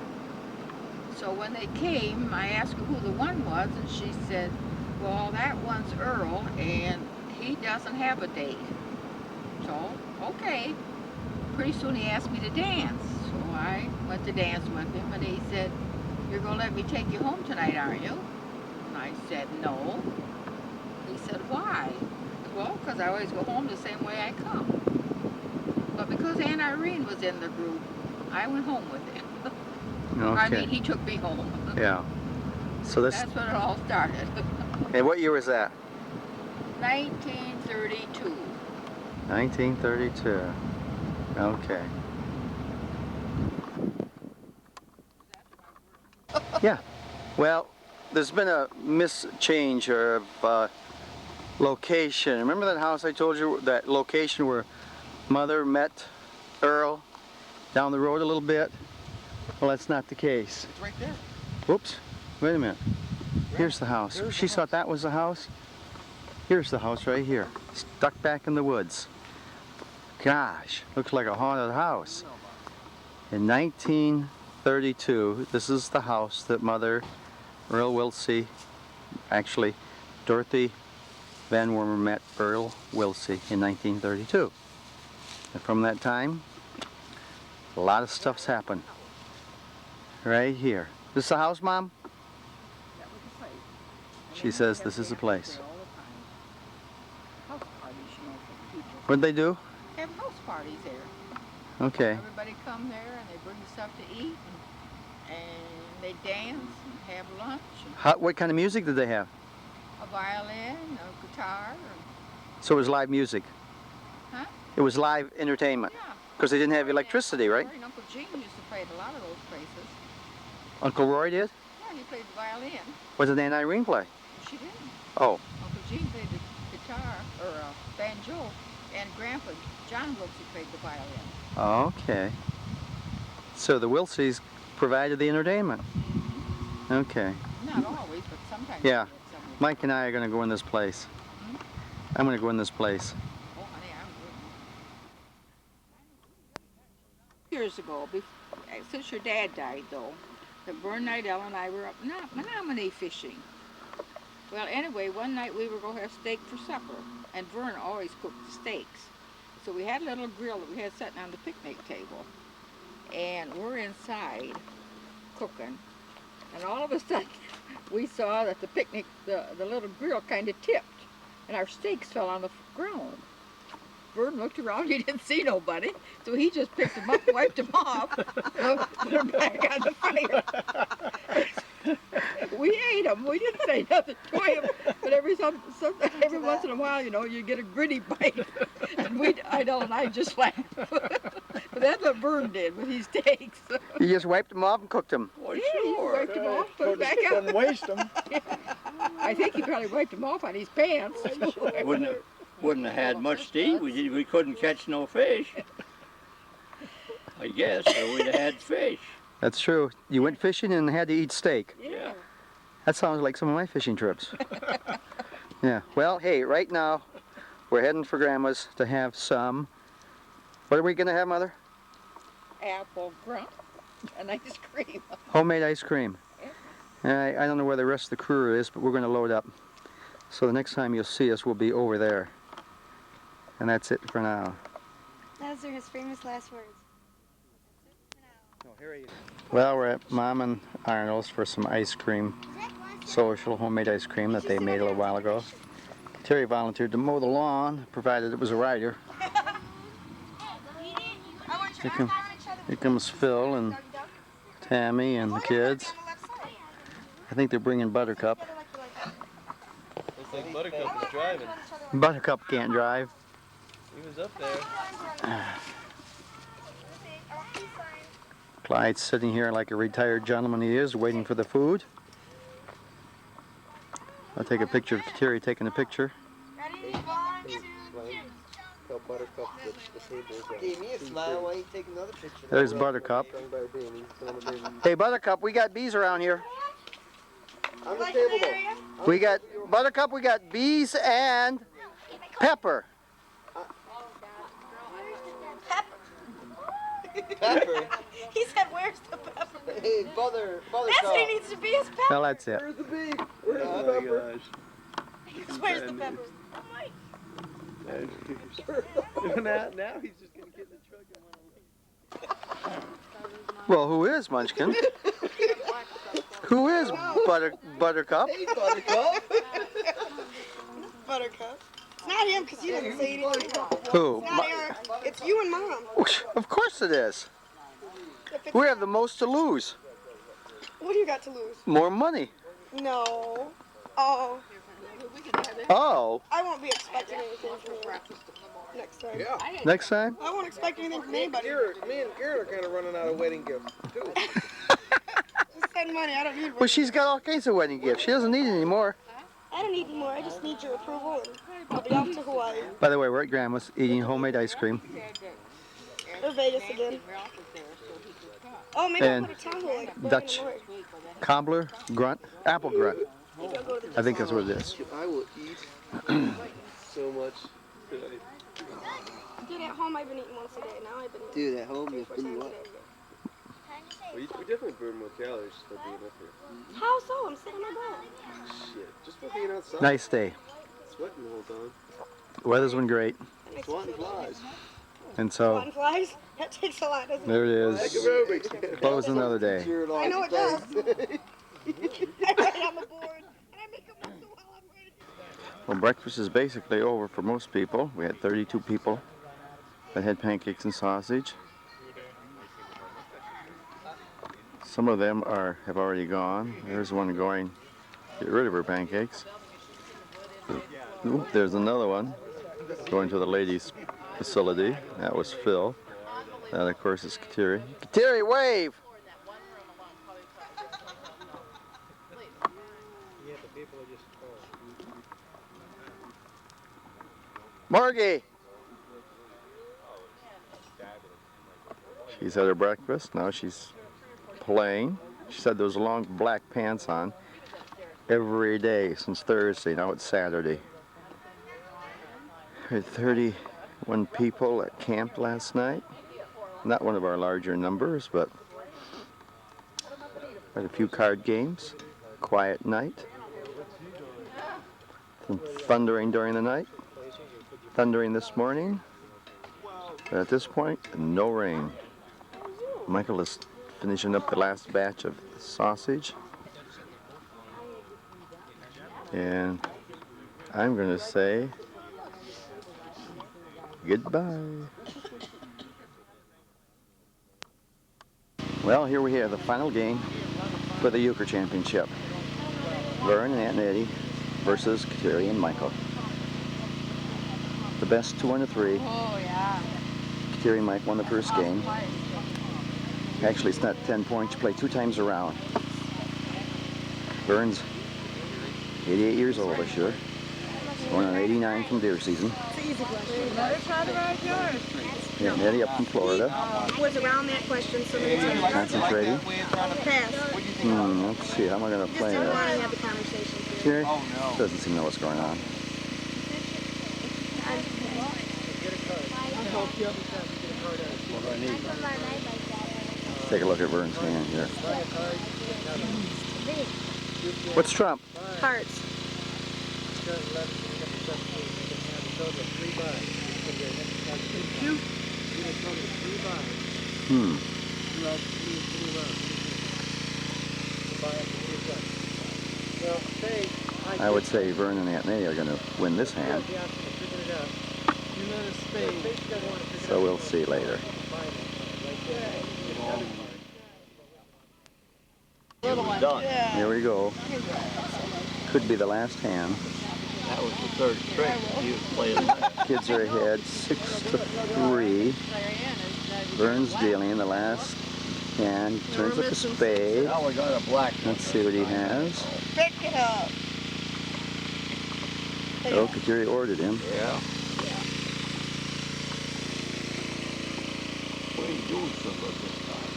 So when they came, I asked her who the one was, and she said, well, that one's Earl, and he doesn't have a date. So, okay. Pretty soon he asked me to dance. So I went to dance with him, and he said, "You're going to let me take you home tonight, aren't you?" And I said, "No." He said, "Why?" "Well, because I always go home the same way I come." But because Aunt Irene was in the group, I went home with him. Okay. I mean, he took me home. Yeah. So this. That's when it all started. And what year was that? 1932. 1932. Okay. Yeah. Well, there's been a mischange of location. Remember that house I told you, that location where Mother met Earl down the road a little bit? Well, that's not the case. It's right there. Whoops. Wait a minute. Here's the house. There's She the thought house. that was the house? Here's the house right here. Stuck back in the woods. Gosh, looks like a haunted house. In 1932, this is the house that Mother Earl Wilsey, actually Dorothy Van Wormer met Earl Wilsey in 1932. And from that time, a lot of stuff's happened. Right here. This the house, Mom? That was the place. And She they says have this is the dances place. there all the time. House parties, you know, for the people. What'd they do? Have house parties there. Okay. Everybody come there and they bring stuff to eat and they dance and have lunch. And What kind of music did they have? a violin, a guitar, and, So it was live music. huh? It was live entertainment. Yeah. Because they didn't have electricity, right? And Uncle Gene used to play at a lot of those places. Uncle Roy did? Yeah, he played the violin. What did Aunt Irene play? She didn't. Oh, Uncle Gene played the guitar, or banjo, and Grandpa John Wilsey played the violin. okay. So the Wilseys provided the entertainment. Okay. Not always, but sometimes. Yeah. they did some. Mike and I are going to go in this place. Hmm? I'm going to go in this place. Oh, honey, I'm good. Years ago, since your dad died, though, that Vern Nidell and I were up Menominee fishing. Well, anyway, one night we were going to have steak for supper, and Vern always cooked the steaks. So we had a little grill that we had sitting on the picnic table, and we're inside cooking, and all of a sudden we saw that the little grill kind of tipped, and our steaks fell on the ground. Vern looked around, he didn't see nobody, so he just picked them up, wiped them off, put them back on the fire. We ate them. We didn't say nothing to him, but every once in a while, you know, you get a gritty bite, and Idell and I just laughed. But that's what Vern did with his steaks. You just wiped them off and cooked them. Yeah, he wiped them off, put them back on. Couldn't waste them. I think he probably wiped them off on his pants. Wouldn't have had much to eat. We couldn't catch no fish. I guess, so we'd have had fish. That's true. You went fishing and had to eat steak. Yeah. That sounds like some of my fishing trips. Yeah. Well, hey, right now we're heading for Grandma's to have some. What are we going to have, Mother? Apple grunt and ice cream. Homemade ice cream. I don't know where the rest of the crew is, but we're going to load up. So the next time you'll see us, we'll be over there. And that's it for now. Those are his famous last words. Well, we're at Mom and Arnold's for some ice cream, social homemade ice cream that they made a little while ago. Terry volunteered to mow the lawn, provided it was a rider. Here comes Phil and Tammy and the kids. I think they're bringing Buttercup. Looks like Buttercup is driving. Buttercup can't drive. He was up there. Clyde's sitting here like a retired gentleman he is, waiting for the food. I'll take a picture of Terry taking a picture. Tell Buttercup that the table is Gave me a smile. Why you take another picture? There's Buttercup. Hey Buttercup, we got bees around here. On the table though. We got Buttercup, we got bees and pepper. Pepper. He said, "Where's the pepper?" Hey, Buttercup. That's what he needs to be, is pepper. Well, that's it. Where's the bee? Oh my gosh. Where's the pepper? Oh my. Now he's just gonna get in the truck and wanna leave. Well, who is Munchkin? Who is Buttercup? Hey, Buttercup. Buttercup. It's not him because he doesn't say anything. Who? It's not Eric. It's you and Mom. Of course it is. If it's, We have the most to lose. what do you got to lose? More money. No. Oh. Oh, I won't be expecting anything from you next time. Yeah. next time? I won't expect anything from anybody. Me and Garrett are kind of running out of wedding gifts too. Just send money. I don't need Well, one. she's got all kinds of wedding gifts. She doesn't need any more. I don't need any more. I just need your approval and I'll be off to Hawaii. By the way, we're at Grandma's eating homemade ice cream. Or Vegas again. Oh, maybe And I'll put a Tahoe like back Dutch in the morning. cobbler, grunt, apple grunt. Maybe I'll go to the I think that's what it is. I will eat so much today. Dude, at home I've been eating once a day. Now I've been eating Dude, at home, you're 3-4 pretty times a what? day. We definitely burn more calories still being up here. How so? I'm sitting on my butt. Shit, just for being outside. Nice day. Sweating the whole time. Weather's been great. Swatting flies. And so, Swatting flies? That takes a lot, doesn't it? there it is. Aerobics. Close another day. I know it does. I write on the board and I make a mess while I'm writing. Well, breakfast is basically over for most people. We had 32 people that had pancakes and sausage. Some of them have already gone. There's one going to get rid of her pancakes. Oop, there's another one going to the ladies' facility. That was Phil. That, of course, is Kateri. Kateri, wave! Margie! She's had her breakfast. Now she's playing. She said those long black pants on every day since Thursday. Now it's Saturday. We had 31 people at camp last night. Not one of our larger numbers, but had a few card games. Quiet night. Some thundering during the night. Thundering this morning. But at this point, no rain. Michael is finishing up the last batch of sausage. And I'm going to say goodbye. Well, here we have the final game for the Euchre Championship. Vern and Aunt Nettie versus Kateri and Michael. The best 2 of 3. Oh, yeah. Kateri and Mike won the first game. Actually, it's not 10 points. You play 2 times around. Vern's 88 years old this year. Going on 89 from deer season. It's an easy question. Another try to ride yours. Yeah, Nettie up from Florida. Was around that question so many times. Concentrating. Pass. Let's see, how am I going to Just play didn't want that? to have the conversation. Here? Doesn't seem to know what's going on. Take a look at Vern's hand here. What's Trump? Hearts. I would say Vern and Aunt Nettie are going to win this hand. So we'll see later. Done. Here we go. Could be the last hand. That was the third trick you played. Kids are ahead 6-3. Vern's dealing the last hand. Turns up a spade. Now we got a black. Let's see what he has. Pick it up. Oh, Kateri ordered him. Yeah. What are you doing something this time?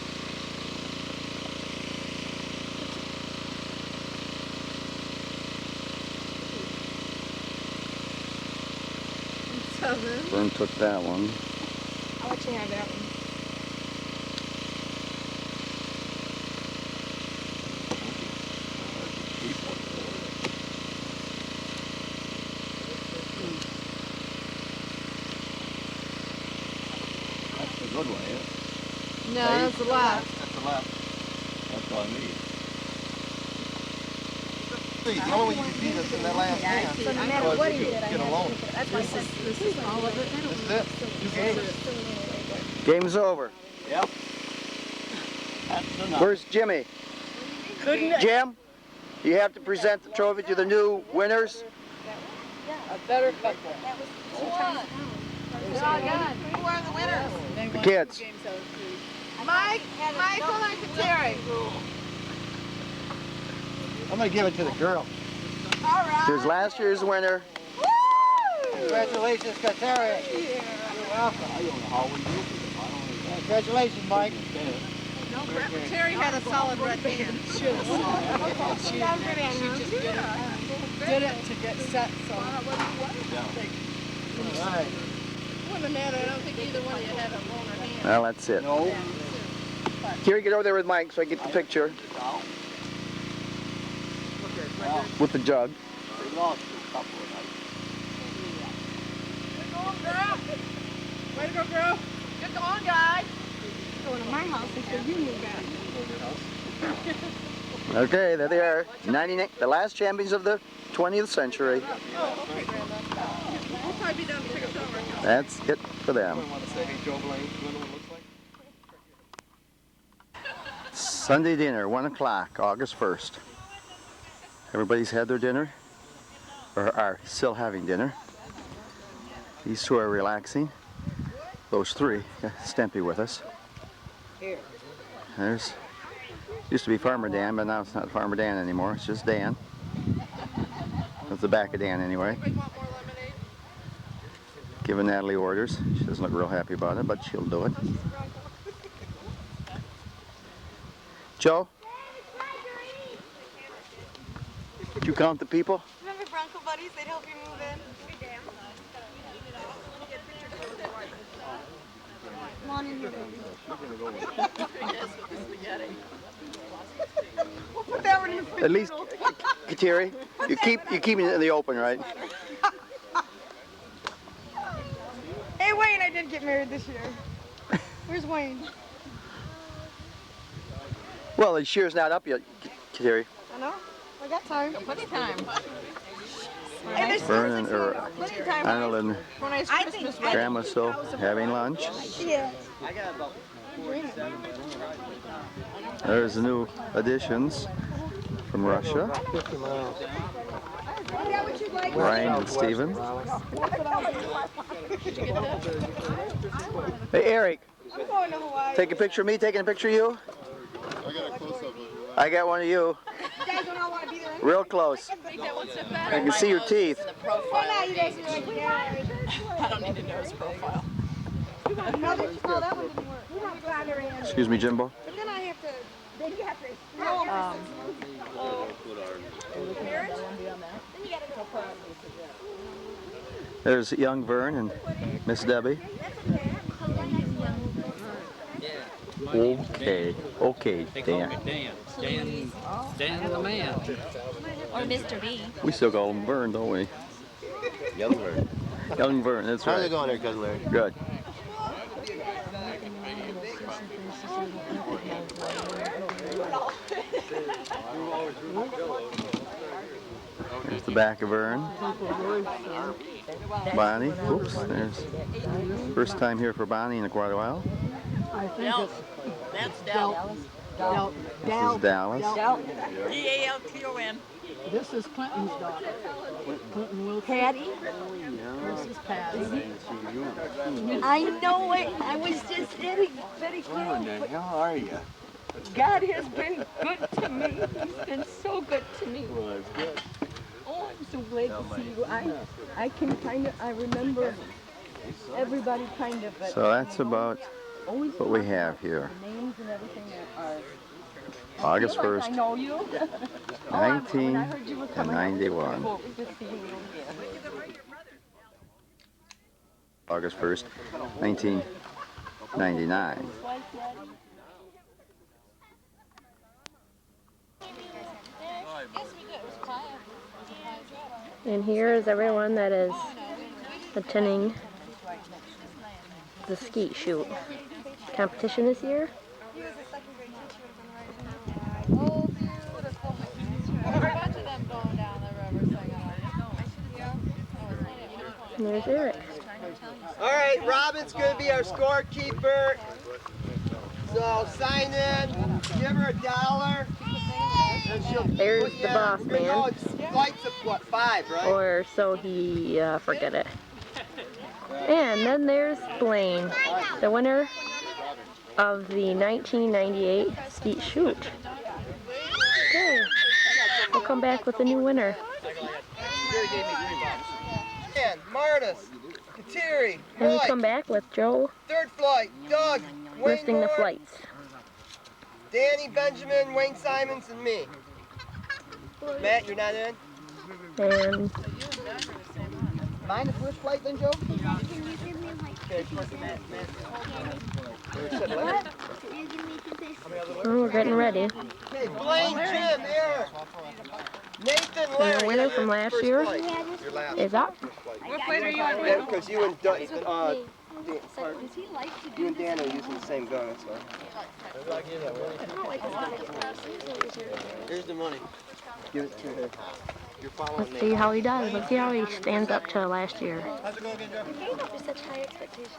Vern took that one. I'll let you have that one. good way, eh? No, that's the left. That's the left. That's what I mean. See, the only way you can beat us in that last hand So no matter what he did, I get had alone. to. That's why I said This is all of it. This is it. 2 games. Game's over. Yep. That's enough. Where's Jimmy? Jim, you have to present the trophy to the new winners. A better couple. Who are the winners? The kids. Mike, Michael, and Terry. I'm going to give it to the girl. All right. Here's last year's winner. Congratulations, Kateri. You're welcome. I don't know how we do it. I don't know. Congratulations, Mike. Terry had a solid red hand. She did it to get set, so. Right. Wouldn't matter. I don't think either one of you had a longer hand. Well, that's it. No. Terry, get over there with Mike so I get the picture with the jug. We lost a couple of nights. Way to go, girl. Get going, guys. Going to my house until you move out. Okay, there they are. 99, the last champions of the 20th century. Oh, okay, Grandma. We'll probably be down to take a shower. That's it for them. I want to say, hey, Joe Blaine, you know what it looks like? Sunday dinner, 1 o'clock, August 1st. Everybody's had their dinner, or are still having dinner. These two are relaxing. Those three, Stempy with us. There's, used to be Farmer Dan, but now it's not Farmer Dan anymore. It's just Dan. That's the back of Dan anyway. Giving Natalie orders. She doesn't look real happy about it, but she'll do it. Joe? Did you count the people? Remember Bronco Buddies? They'd help you move in. Come on in here, baby. We'll put that one in the At least, Kateri, you keep it in the open, right? Hey, Wayne, I did get married this year. Where's Wayne? Well, the shear's not up yet, Kateri. I know. I got time. Plenty of time. Hey, there's Vernon, or plenty of time. Arnold and When I I think Grandma still having lunch. Yeah. There's the new additions from Russia. Ryan and Steven. Hey, Eric, I'm going to Hawaii. take a picture of me, taking a picture of you. I got a close-up of you. I got one of you. You guys don't all want to be there. Real close. I can see your teeth. Well, now you guys are like, yeah. I don't need to know his profile. No, that one didn't work. We don't fly her in. Excuse me, Jimbo. But then I have to, then you have to know him for 6 months. Marriage? Then you got to go. There's young Vern and Miss Debbie. Okay, okay, Dan. Dan the man. Or Mr. B. We still call him Vern, don't we? Young Vern. Young Vern, that's right. How's it going there, Cousin Larry? Good. There's the back of Vern. Bonnie. Oops, there's first time here for Bonnie in quite a while. I think it's That's Dallas. This is Dallas. D-A-L-T-O-N. This is Clinton's daughter. Clinton Wilson. Patty? This is Patty. I know it. I was just very quick. How are you? God has been good to me. He's been so good to me. Oh, I'm so glad to see you. I can kind of, I remember everybody kind of. But So that's about what we have here. names and everything are. August I 1st, know you. When I heard you were coming, 1991. well, it was just seeing you. August 1st, 1999. And here is everyone that is attending the skeet shoot. competition this year. He was a second grade teacher in Ryan. Oh, beautiful. There's a bunch of them going down the river singing. And there's Eric. All right, Robin's going to be our scorekeeper. So sign in, give her $1. And she'll There's the boss man. Flights of what, 5, right? Or so he forget it. And then there's Blaine, the winner of the 1998 Skeet Shoot. Okay, we'll come back with a new winner. And Martis, Kateri, And we Mike, come back with Joe Third Flight, Doug, Wayne listing the Moore, flights. Danny, Benjamin, Wayne Simons, and me. Matt, you're not in? And Mine the first flight then, Joe? Can you give me like Okay, first Matt. oh, we're getting ready. Okay, Blaine, Jim, Eric, Nathan, And Larry. the winner from last year is up. What flight are you on? Yeah, because you and you and Dan are using the same gun, so. Here's the money. Give it to her. You're following Let's see how he does. Let's see how he stands up to last year. There's such high expectations.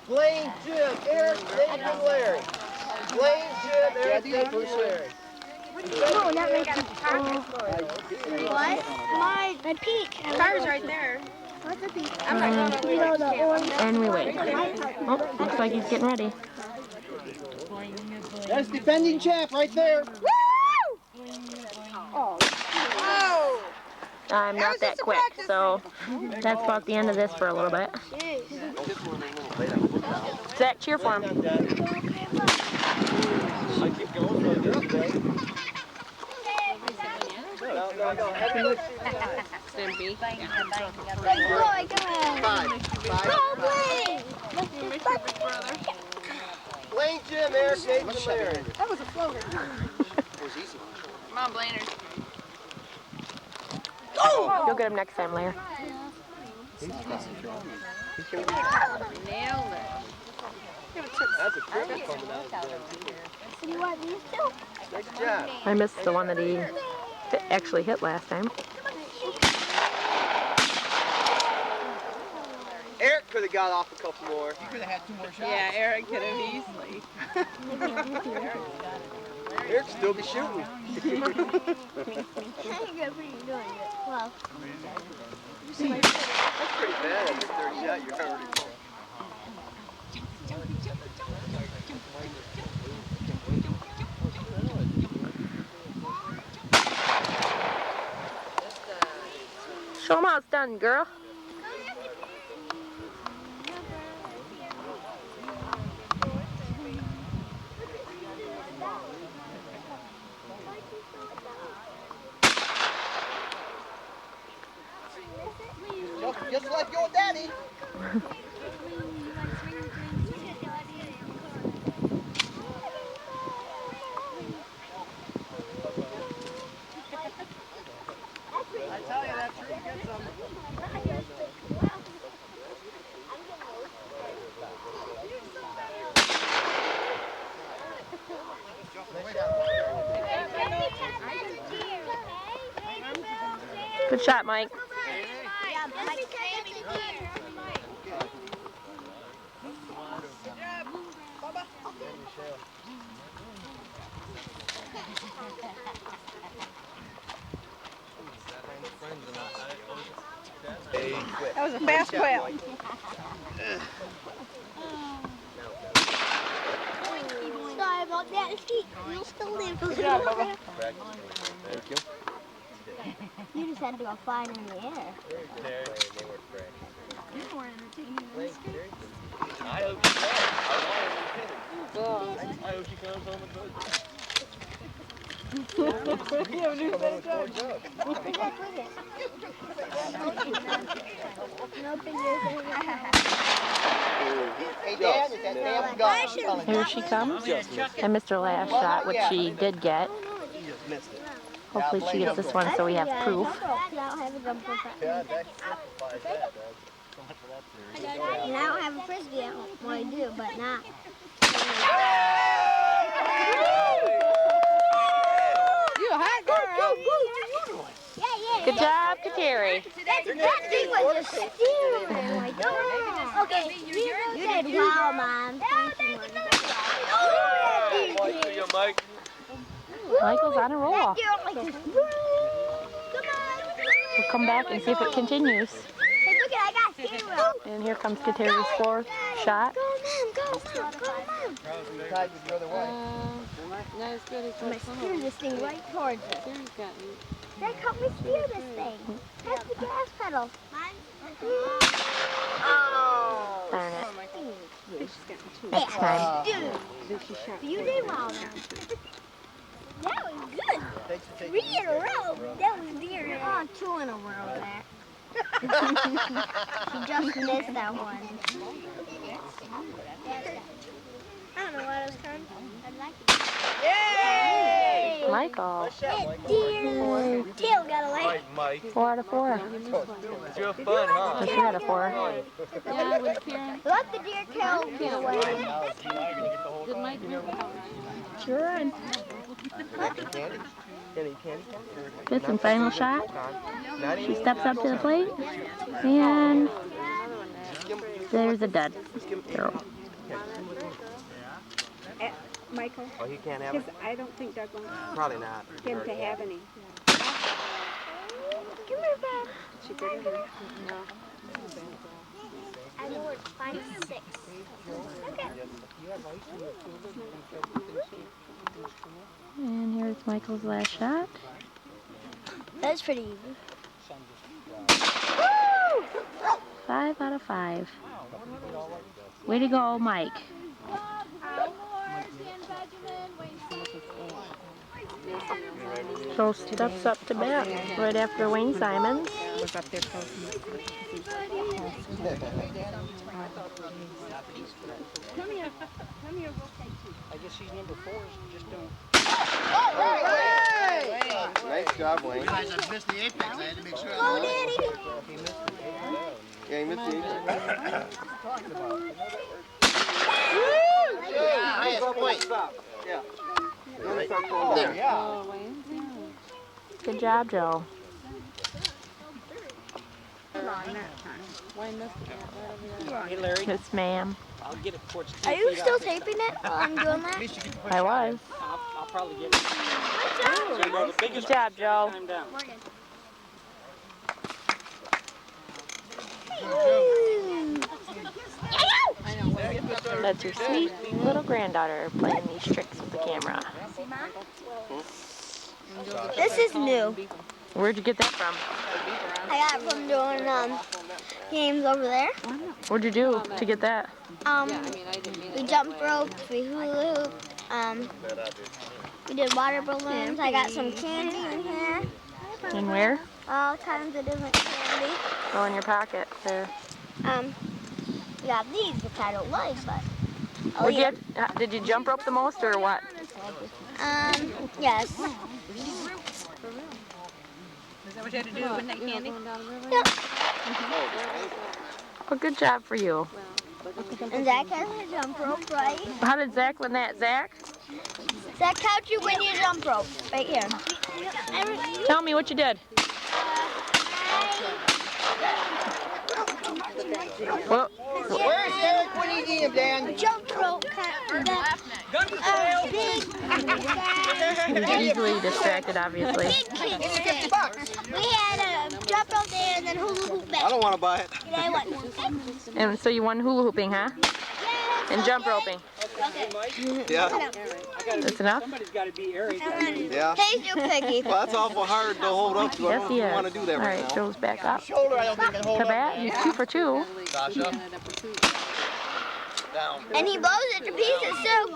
Blaine, Jim, Eric, Nathan, Larry. Blaine, Jim, Eric, Nathan, Larry. No, not my What? My peak. Car's right there. What's the peak? I'm not going to And we wait. Oh, looks like he's getting ready. That's defending champ right there. Oh. I'm not that quick, so that's about the end of this for a little bit. Zach, cheer for him. Blaine, Jim, Eric, Nathan, Larry. That was a floater. Come on, Blainers. You'll get him next time, Larry. Nailed it. That's a cricket coming out. You want these two? Good job. I missed the one that he actually hit last time. Eric could have got off a couple more. He could have had 2 more shots. Yeah, Eric could have easily. Eric still be shooting. I think you're pretty doing it. Well. That's pretty bad. At your 3rd shot, you're already full. Show him how it's done, girl. Just like your daddy. I tell you, that tree gets them. Good shot, Mike. That was a fast quail. Sorry about that. You'll still live. Good job, Bubba. Thank you. You just had to go flying in the air. You're more entertaining than this kid. I hope she comes. I hope she comes home with good. You have a new set of drugs. Hey, Dan, is that damn gun? Here she comes. And missed her last shot, which she did get. You just missed it. Hopefully she gets this one so we have proof. I don't have a gun for Yeah, that simplifies that, does. And I don't have a frisbee at home. Well, I do, but not. You hot girl. Good job, Kateri. That thing was just steering. Okay, you did wow, Mom. Mike. Michael's on a roll. We'll come back and see if it continues. Hey, look at I got steering wheel. And here comes Kateri's fourth shot. Go, Mom, go, Mom. Tied the other way. No, it's good. It's I'm going to steer this thing right towards it. Dad, help me steer this thing. That's the gas pedal. Oh. Darn it. Next time. You did well now. That was good. 3 in a row. That was dear. Oh, 2 in a row there. She just missed that one. I don't know what it was called. I'd like to. Yay! Michael. Dear. Tail got a light. Mike. 4 out of 4. Did you have fun, huh? 3 out of 4. Yeah, with Karen. Let the deer tail get away. Did Mike move out? Sure. Candy? Candy? Fifth and final shot. She steps up to the plate. And there's a dud throw. Michael? Oh, he can't have it? Because I don't think Doug wants Probably not. him to have any. Come here, Bob. She didn't. No. I know it's 5, 6. Okay. And here's Michael's last shot. That's pretty easy. 5 out of 5. Way to go, Mike. So steps up to bat right after Wayne Simons. Was up there close. Come here. Come here. I guess she's number 4, so just don't. Nice job, Wayne. Guys, I missed the apex. I had to make sure. Go, Daddy. Yeah, he missed the apex. Highest point. Yeah. There. Good job, Joe. Hey, Larry. Yes, ma'am. I'll get it before it's 10 Are you feet still out. taping it while I'm doing that? I was. I'll probably get it. So you go the biggest Good job, Joe. time down. That's your sweet little granddaughter playing these tricks with the camera. This is new. Where'd you get that from? I got it from doing games over there. What'd you do to get that? We jumped ropes, we hula hooped, we did water balloons. I got some candy in here. And where? All kinds of different candy. Oh, in your pocket there. We got these, which I don't like, but Did you jump rope the most or what? Yes. Is that what you had to do with that candy? Yep. Well, good job for you. And Zach has a jump rope, right? How did Zach win that? Zach? Zach, how'd you win your jump rope? Right here. Tell me what you did. Well, Where's Eric when you need him, Dan? Jump rope. easily distracted, obviously. $50. We had a jump rope there and then hula hoop back. I don't want to buy it. And I won. And so you won hula hooping, huh? And jump roping. Yeah. That's enough? Somebody's got to be Eric. Yeah. Hey, you picky. Well, that's awful hard to hold up to. I Yes, don't he is. want to do that All right right, now. Joe's back up. Shoulder, I don't think can hold To up. bat, he's 2 for 2. Sasha. Down. And he blows it to pieces, so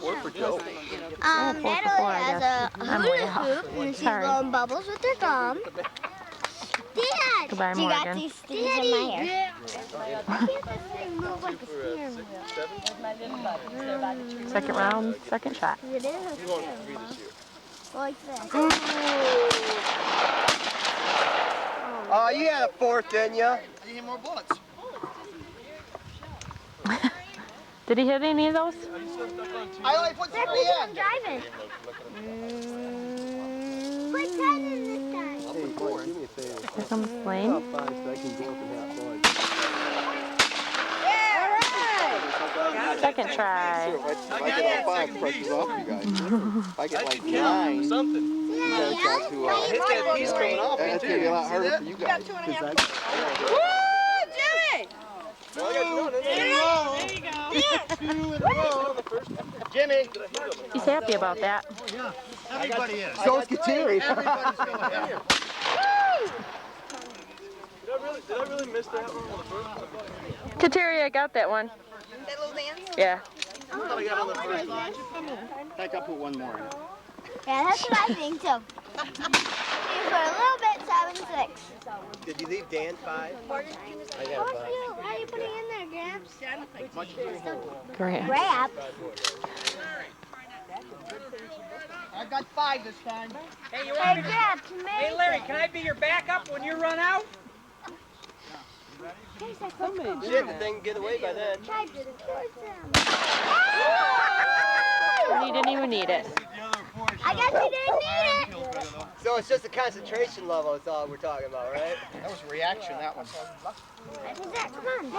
Work for Joe. Natalie has a hula hoop and she's Sorry. blowing bubbles with her gum. Dad, Goodbye, you got Morgan. these stitches in my hair. Why can't this thing move like a steering wheel? Second round, second shot. It is a steering wheel. Like this. Oh, you had a fourth, didn't you? I need more bullets. Did he hit any of those? I only put That's 3 what I'm in. driving. Put 10 in this time. Hey, boy, do me a favor. Here comes Blaine. Top 5 so I can go up and have fun. Second try. If I get all 5, pressures off you guys. If I get like 9, Something. you guys got to, Hit that piece coming off. that's going to be a lot harder for you guys. Woo, Jimmy! There you go. 2 in a row. Jimmy. He's happy about that. Everybody is. So is Kateri. Everybody's going here. Did I really miss that one on the first one? Kateri, I got that one. That little dance? Yeah. I think I'll put one more in it. Yeah, that's what I think too. For a little bit, 7-6. Did you leave Dan 5? I got 5. Why are you putting in there, Gramps? Great. Grab. I got 5 this time. Hey, you Hey, want me to... Gramps, make Hey, Larry, can I be your backup when you run out? Shit, the thing can get away by then. You didn't even need it. I guess you didn't need it. So it's just a concentration level, that's all we're talking about, right? That was a reaction, that one. Zach, come on.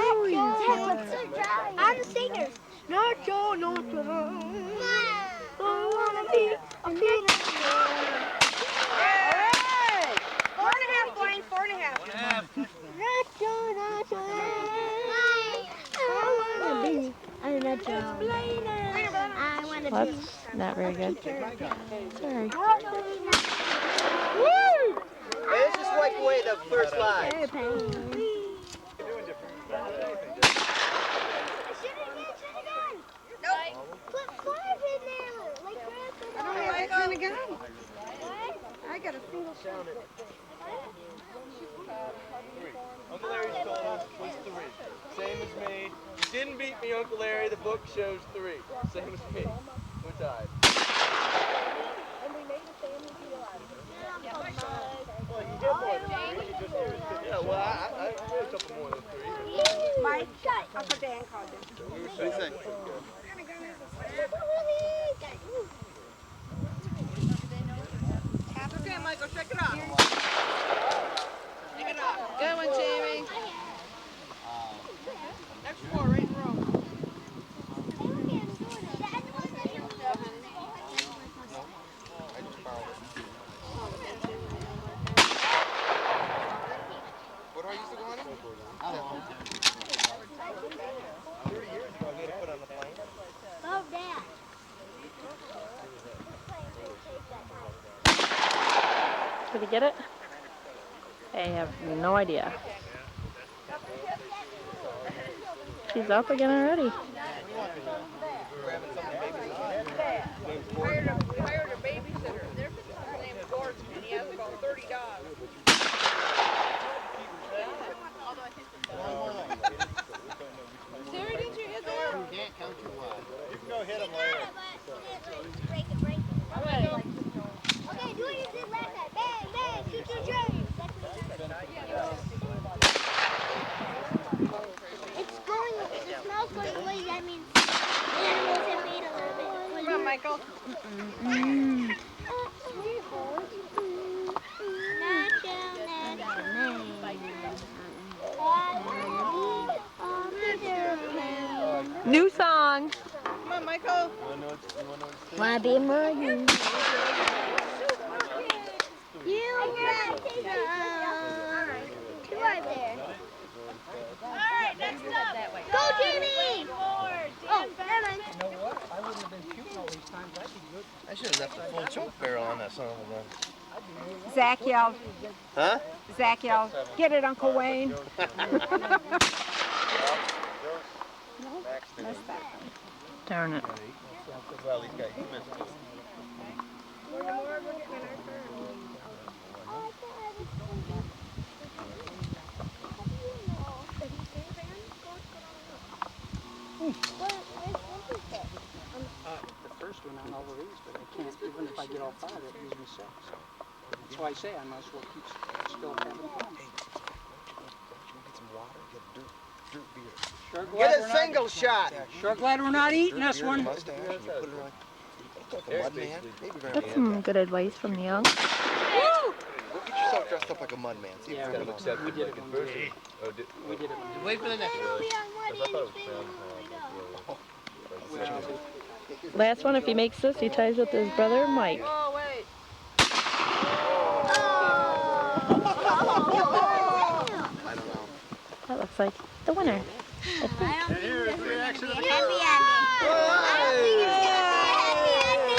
I'm the singers. Not your, not your. I wanna be a peanut. 4.5, Blaine, 4.5. Not your, not your. I wanna be a natural. I wanna Well, be. that's not very good. Sorry. Hey, let's just wipe away the first line. Put 5 in there. Like I don't have it on again. I got a single shot. Uncle Larry's total was 3. Same as me. You didn't beat me, Uncle Larry. The book shows 3. Same as me. We're tied. Yeah, well, I did a couple more than 3. Mike, Uncle Dan called him. We were so good. Okay, Michael, check it out. Check it out. Good one, Jamie. Next 4, right in a row. What do I used to go on? 30 years ago, I made a put on the plane. Oh, Dad. Did he get it? I have no idea. She's up again already. Hired a babysitter. Their name's Gordon, and he has about 30 dogs. Sarah, did you hit that? You can't count too wide. You can go hit them later. Break it. Okay, do what you did last time. Bang, bang, shoot your dreams. It's going, the smell's going away. That means the animals have made a little bit. Come on, Michael. New song. Come on, Michael. Wanna be more you? You right there. Alright, next up. Go, Jamie! Oh, never mind. You know what? I wouldn't have been puking all these times. I'd be good. I should have left a full choke barrel on that son of a gun. Zach yelled. Huh? Zach yelled, get it, Uncle Wayne. Darn it. Well, he's got, he missed too. The first one on over these, but I can't, even if I get all 5, it gives me 6. That's why I say I might as well keep still having fun. Hey, don't you go get some water, get dirt? Get a single shot. Sure glad we're not eating this one. That's some good advice from the young. Go get yourself dressed up like a mud man. See Yeah, what's going on. we did it. We did it. Wait for the next Last one, if he makes this, he ties with his brother Mike. Oh, wait. That looks like the winner. I don't think this is going to be a happy ending.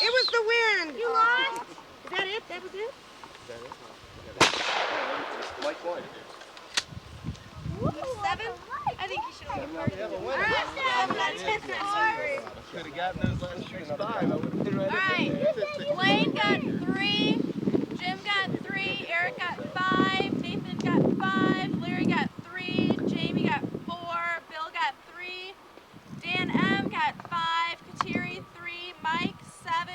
It was the wind. You lost. Is that it? That was it? Mike won. 7? I think you should have been Could have gotten those last 5. I would have been right Alright, Blaine got 3, Jim got 3, Eric got 5, Nathan got 5, Larry got 3, Jamie got 4, Bill got 3, Dan M got 5, Kateri 3, Mike 7,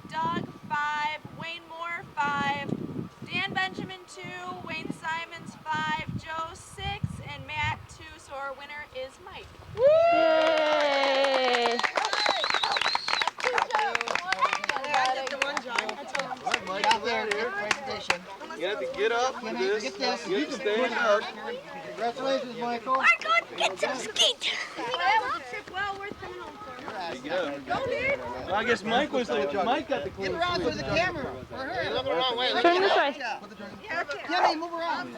Doug 5, Wayne Moore 5, Dan Benjamin 2, Wayne Simons 5, Joe 6, and Matt 2, so our winner is Mike. Yay! Mike, out there, presentation. You have to get up for this. Get this. You have to stand up. Congratulations, Michael. Get to skeet. That was a trip well worth coming home for. There you go. Go, dude. Well, I guess Mike got the clean Get around to the camera. You're looking the wrong way. Turn this way. Jimmy, move around.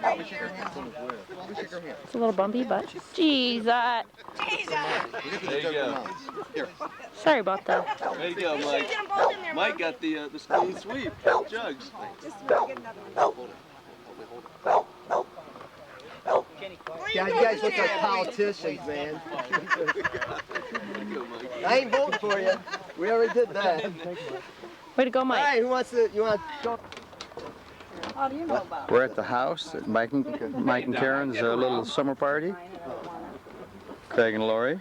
It's a little bumpy, but Jesus. There you go. Sorry about that. There you go, Mike. Mike got the clean sweep. Jugs. Yeah, you guys look like politicians, man. I ain't voting for you. We already did that. Way to go, Mike. Hey, who wants to? You want to? How do you know about it? We're at the house at Mike and Karen's little summer party. Craig and Lori,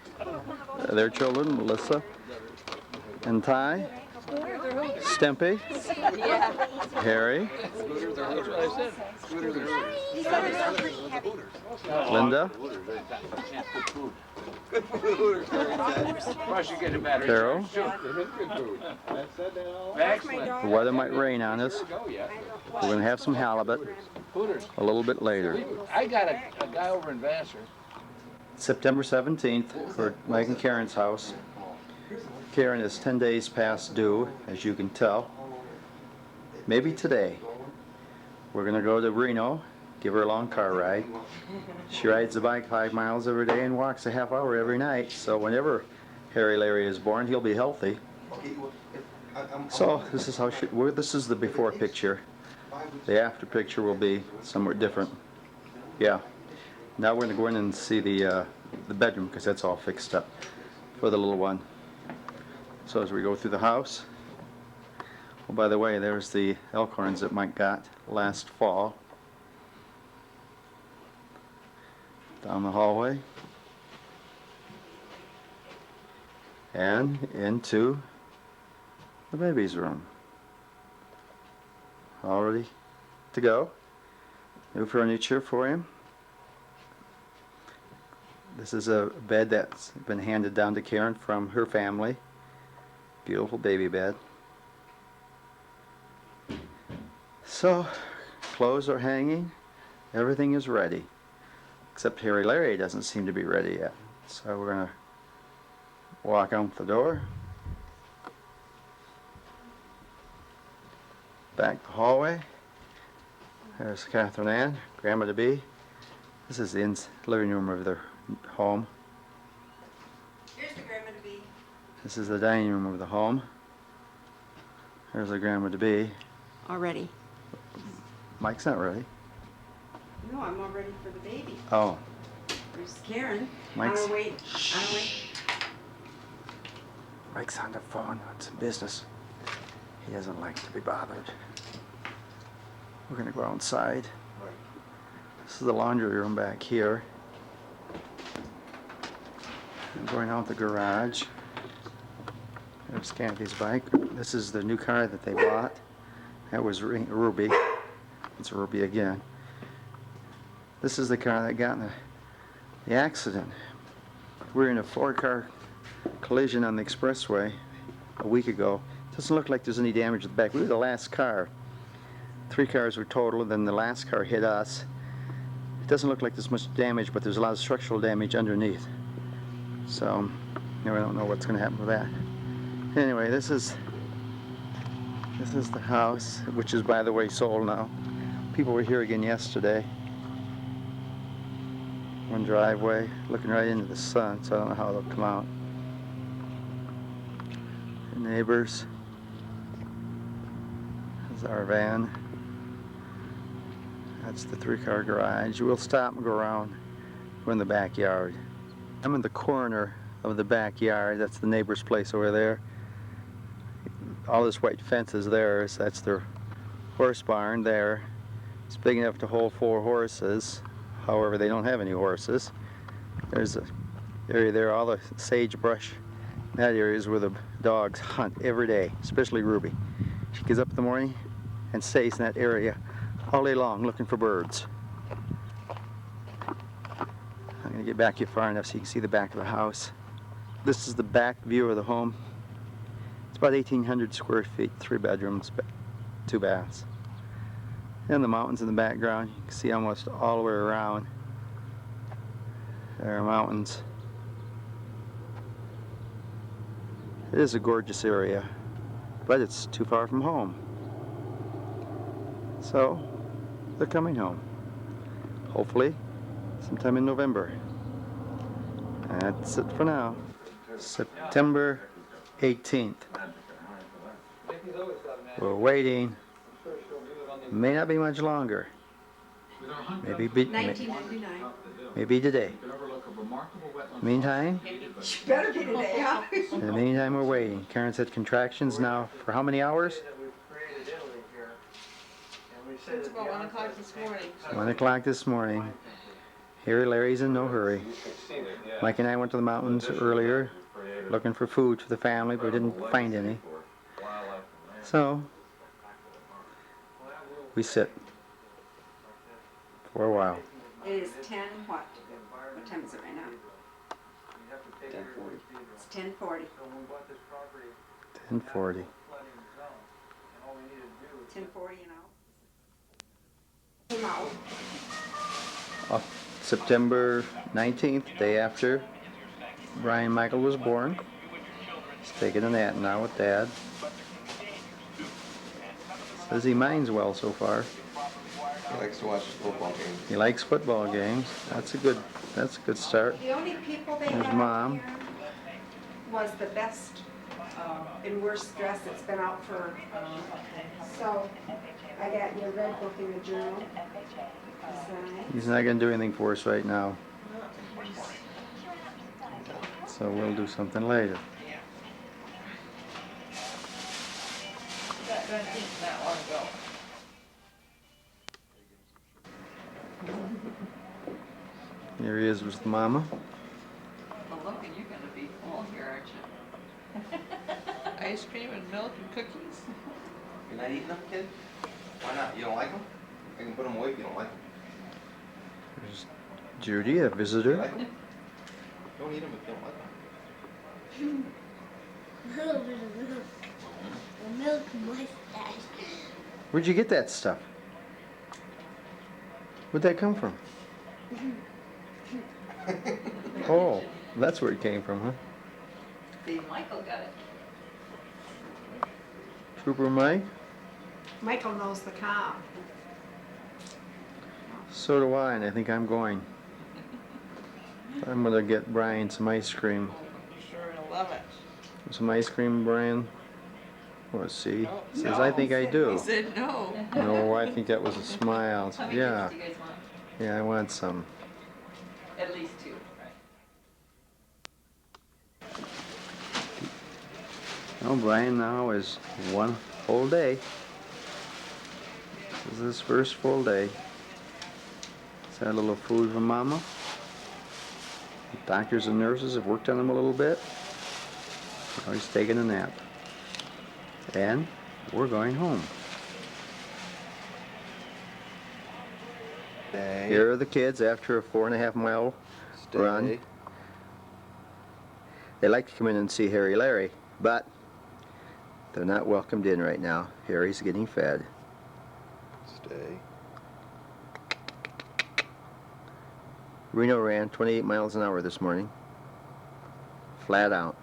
their children, Melissa and Ty, Stimpy, Harry, Linda, Carol. The weather might rain on us. We're going to have some halibut a little bit later. I got a guy over in Vassar. September 17th for Mike and Karen's house. Karen is 10 days past due, as you can tell. Maybe today. We're going to go to Reno, give her a long car ride. She rides the bike 5 miles every day and walks a half hour every night. So whenever Harry Larry is born, he'll be healthy. So this is how this is the before picture. The after picture will be somewhat different. Yeah. Now we're going to go in and see the bedroom, because that's all fixed up for the little one. So as we go through the house, well, by the way, there's the elk horns that Mike got last fall. Down the hallway. And into the baby's room. All ready to go. New furniture for him. This is a bed that's been handed down to Karen from her family. Beautiful baby bed. So, clothes are hanging. Everything is ready. Except Harry Larry doesn't seem to be ready yet. So we're going to walk out the door. Back the hallway. There's Catherine Ann, Grandma to be. This is the living room of their home. Here's the grandma to be. This is the dining room of the home. There's the grandma to be. Already. Mike's not ready. No, I'm all ready for the baby. Oh. There's Karen. Mike's. On her way. Mike's on the phone on some business. He doesn't like to be bothered. We're gonna go outside. This is the laundry room back here. I'm going out the garage. There's Kathy's bike. This is the new car that they bought. That was Ruby. It's Ruby again. This is the car that got in the accident. We were in a 4-car collision on the expressway a week ago. Doesn't look like there's any damage at the back. We were the last car. 3 cars were total, then the last car hit us. It doesn't look like there's much damage, but there's a lot of structural damage underneath. So, you know, I don't know what's going to happen with that. Anyway, this is the house, which is, by the way, sold now. People were here again yesterday. One driveway, looking right into the sun, so I don't know how they'll come out. The neighbors. This is our van. That's the 3-car garage. We'll stop and go around. We're in the backyard. I'm in the corner of the backyard. That's the neighbor's place over there. All this white fence is theirs. That's their horse barn there. It's big enough to hold 4 horses. However, they don't have any horses. There's an area there, all the sagebrush. That area is where the dogs hunt every day, especially Ruby. She gets up in the morning and stays in that area all day long looking for birds. I'm going to get back here far enough so you can see the back of the house. This is the back view of the home. It's about 1,800 square feet, 3 bedrooms, 2 baths. And the mountains in the background, you can see almost all the way around. There are mountains. It is a gorgeous area, but it's too far from home. So, they're coming home. Hopefully, sometime in November. That's it for now. September 18th. We're waiting. May not be much longer. Maybe today. Meantime, Better be today, huh? in the meantime, we're waiting. Karen's had contractions now for how many hours? It's about 1 o'clock this morning. 1 o'clock this morning. Here, Larry's in no hurry. Mike and I went to the mountains earlier, looking for food for the family, but we didn't find any. So, we sit for a while. It is 10 what? What time is it right now? 10:40. It's 10:40. 10:40. 10:40, you know. September 19th, day after Brian Michael was born. He's taking a nap now with Dad. Says he minds well so far. He likes to watch football games. He likes football games. That's a good start. The only people they There's had Mom. here was the best and worst dress that's been out for. So I got your red book in the journal. He's not going to do anything for us right now. So we'll do something later. Not long ago. Here he is with Mama. Well, look, and you're going to be full here, aren't you? Ice cream and milk and cookies. You're not eating them, kid? Why not? You don't like them? I can put them away if you don't like them. There's Judy, a visitor. Like them? Don't eat them if you don't like them. A little bit of milk. The milk mustache. Where'd you get that stuff? Where'd that come from? Oh, that's where it came from, huh? See, Michael got it. Trooper Mike? Michael knows the cow. So do I, and I think I'm going. I'm gonna get Brian some ice cream. Sure, he'll love it. Some ice cream, Brian? Let's see. Oh, Says, no. I think I do. He said no. No, I think that was a smile. How many Yeah. cookies do you guys want? Yeah, I want some. At least 2. Oh, Brian now is 1 whole day. This is his first full day. He's had a little food from Mama. The doctors and nurses have worked on him a little bit. Now he's taking a nap. And we're going home. Here are the kids after a 4.5 mile run. They like to come in and see Harry Larry, but they're not welcomed in right now. Harry's getting fed. Stay. Reno ran 28 miles an hour this morning. Flat out.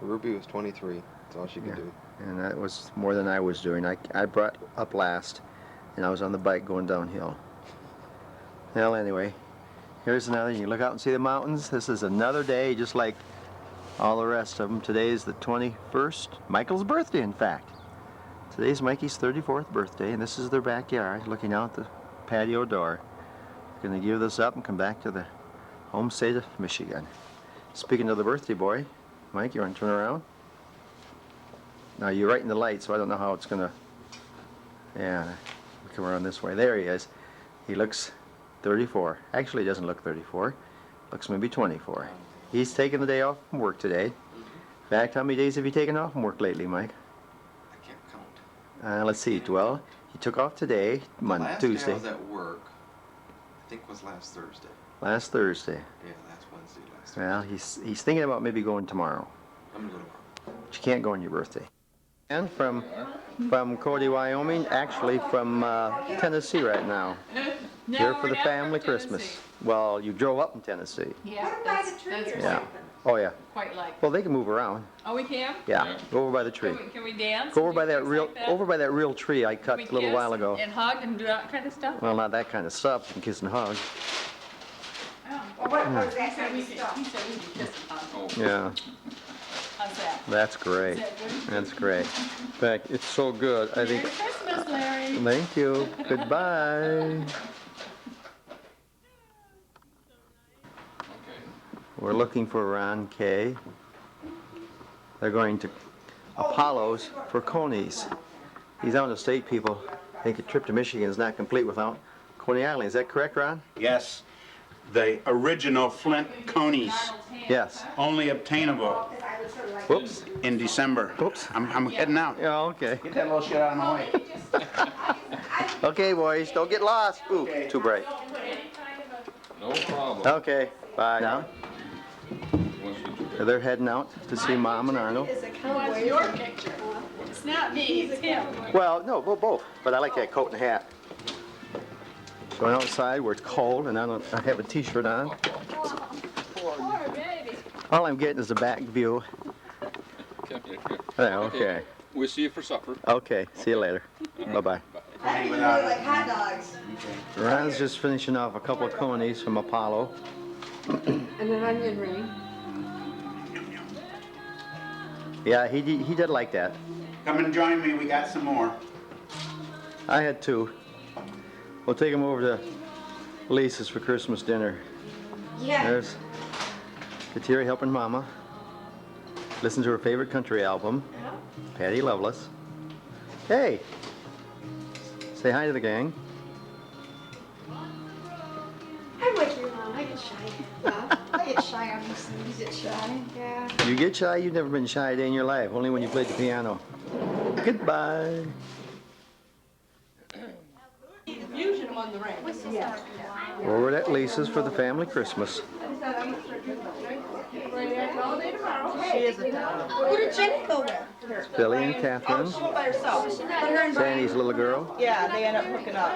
Ruby was 23. That's all she could do. And that was more than I was doing. I brought up last, and I was on the bike going downhill. Well, anyway, here's another. You look out and see the mountains. This is another day just like all the rest of them. Today is the 21st. Michael's birthday, in fact. Today's Mikey's 34th birthday, and this is their backyard, looking out the patio door. Going to give this up and come back to the home state of Michigan. Speaking of the birthday boy, Mike, you want to turn around? Now you're right in the light, so I don't know how it's going to... Yeah, come around this way. There he is. He looks 34. Actually, he doesn't look 34. Looks maybe 24. He's taking the day off from work today. In fact, how many days have you taken off from work lately, Mike? I can't count. Let's see. Well, he took off today, Tuesday. Last day I was at work, I think was last Thursday. Last Thursday. Yeah, last Wednesday, last Thursday. Well, he's thinking about maybe going tomorrow. I'm going to go tomorrow. But you can't go on your birthday. And from Cody, Wyoming, actually from Tennessee right now. No, Here we're for the not family from Christmas. Tennessee. Well, you drove up in Tennessee. Yeah, that's Yeah. Oh yeah. quite like. Well, they can move around. Oh, we can? Yeah. Go over by the tree. Can we dance? Go over Do by that things real like that? over by that real tree I Can cut we a little kiss while ago. and hug and do that kind of stuff? Well, not that kind of stuff. You can kiss and hug. Oh. what was that kind of stuff? He said we could kiss and hug. Yeah. How's that? That's great. Is that good? That's great. In fact, it's so good. I think. Merry Christmas, Larry. Thank you. Goodbye. We're looking for Ron Kay. They're going to Apollo's for Coney's. These out-of-state people think a trip to Michigan is not complete without Coney Island. Is that correct, Ron? Yes. The original Flint Conies. Yes. Only obtainable. Whoops. In December. Whoops. I'm heading out. Yeah, okay. Get that little shit out of my way. Okay, boys, don't get lost. Ooh, too bright. No problem. Okay, bye now. They're heading out to see Mom and Arnold. What's your picture? It's not me, it's him. Well, no, both. But I like that coat and hat. Going outside where it's cold and I have a t-shirt on. Poor baby. All I'm getting is a back view. Yeah, okay. We'll see you for supper. Okay, see you later. Bye-bye. Like hot dogs. Ron's just finishing off a couple of conies from Apollo. And an onion ring. Yeah, he did like that. Come and join me. We got some more. I had two. We'll take him over to Lisa's for Christmas dinner. Yeah. There's Kateri helping Mama. Listen to her favorite country album, Patty Loveless. Hey, say hi to the gang. I'm with you, Mom. I get shy. I get shy on these things. You get shy? Yeah. You get shy? You've never been shy a day in your life, only when you played the piano. Goodbye. Fusion among the ranks. Yeah. Over at Lisa's for the family Christmas. She is a Who did Jenny go with? Billy and Catherine. She went by herself. Sandy's little girl. Yeah, they end up hooking up.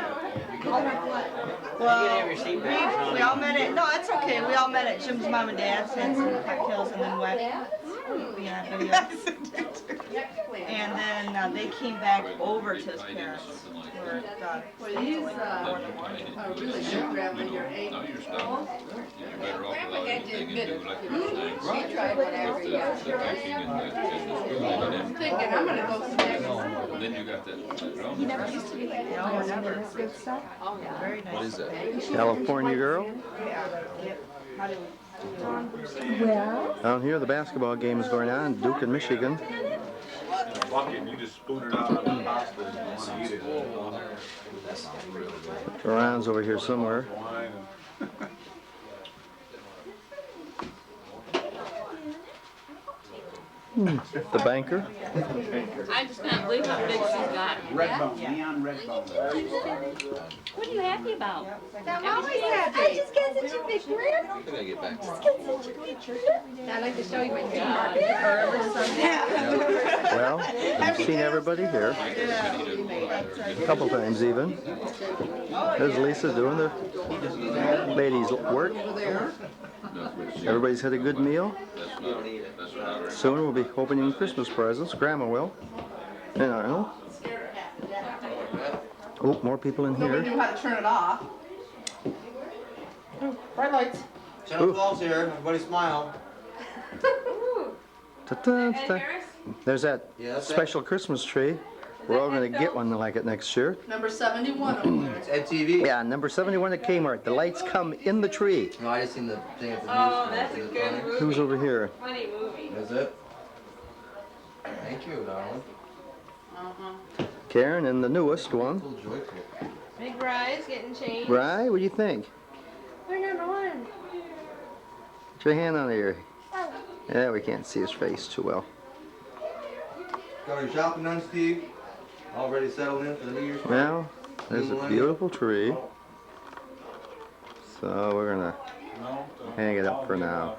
Well, we all met at, no, it's okay. We all met at Jim's mom and dad's, had some cocktails and then went. Yeah, and then they came back over to his parents. These are really good grandma, your 8. Grandma got to admit it. She tried one every year. I'm thinking I'm going to go snack. Then you got that. He never used to be like that. No, never. Good stuff. Oh, yeah, very nice. What is that? California girl. Yeah. Yep. How do Well. Down here, the basketball game is going on, Duke and Michigan. Bucket, you just spoon it out of the pasta and you want to eat it. Ron's over here somewhere. The banker. I just can't believe how big she's got. Red bone, neon red bone. What are you happy about? I'm always happy. I just got such a big grip. I'm gonna get back. Just got such a big grip. I'd like to show you my Well, I've seen everybody here. A couple times even. There's Lisa doing the ladies' work. Everybody's had a good meal. Soon we'll be opening Christmas presents. Grandma will. And I know. Oh, more people in Nobody here. knew how to turn it off. Bright lights. Santa Claus here. Everybody smile. Ta-ta, ta-ta. There's that Yeah, that's special Christmas tree. We're all going to get one like it next year. Number 71 over there. It's Ed TV. Yeah, number 71 at Kmart. The lights come in the tree. No, I just seen the thing at the news. Oh, that's a good movie. Who's over here? Funny movie. Is it? Thank you, darling. Karen and the newest one. So joyful. Big Rise getting changed. Right? What do you think? We're number one. Put your hand on here. Yeah, we can't see his face too well. Got your shopping done, Steve? Already settled in for the New Year's party? Well, there's a beautiful tree. So we're going to hang it up for now.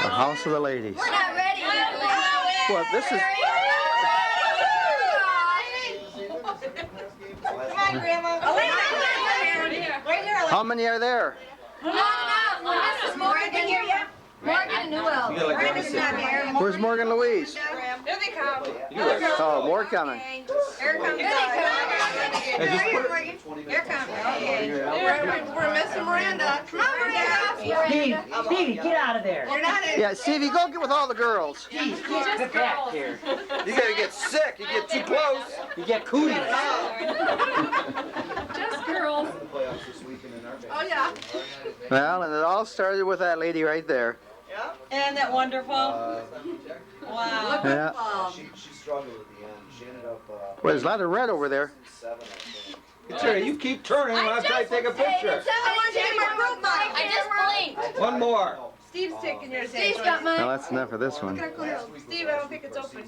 The house of the ladies. We're not ready yet. What, this is... Come on, Grandma. Oh, wait, right here. How many are there? No. This is Morgan here yet? Morgan and Newell. Brenda's not here. Where's Morgan Louise? Here they come. Oh, more coming. Here comes Here comes. Okay. We're missing Miranda. Come on, Miranda. Stevie, get out of there. You're not in. Yeah, Stevie, go get with all the girls. Get back here. You're gonna get sick. You get too close. You get cooties. Just girls. Oh, yeah. Well, and it all started with that lady right there. Isn't that wonderful? Wow. Yeah. She struggled at the end. She ended up. Well, there's a lot of red over there. 7, I think. Terry, you keep turning when I try to take a picture. I want you to get my group, Mike. I just blinked. One more. Steve's taking yours. Steve's got mine. Well, that's enough of this one. Steve, I don't think it's open.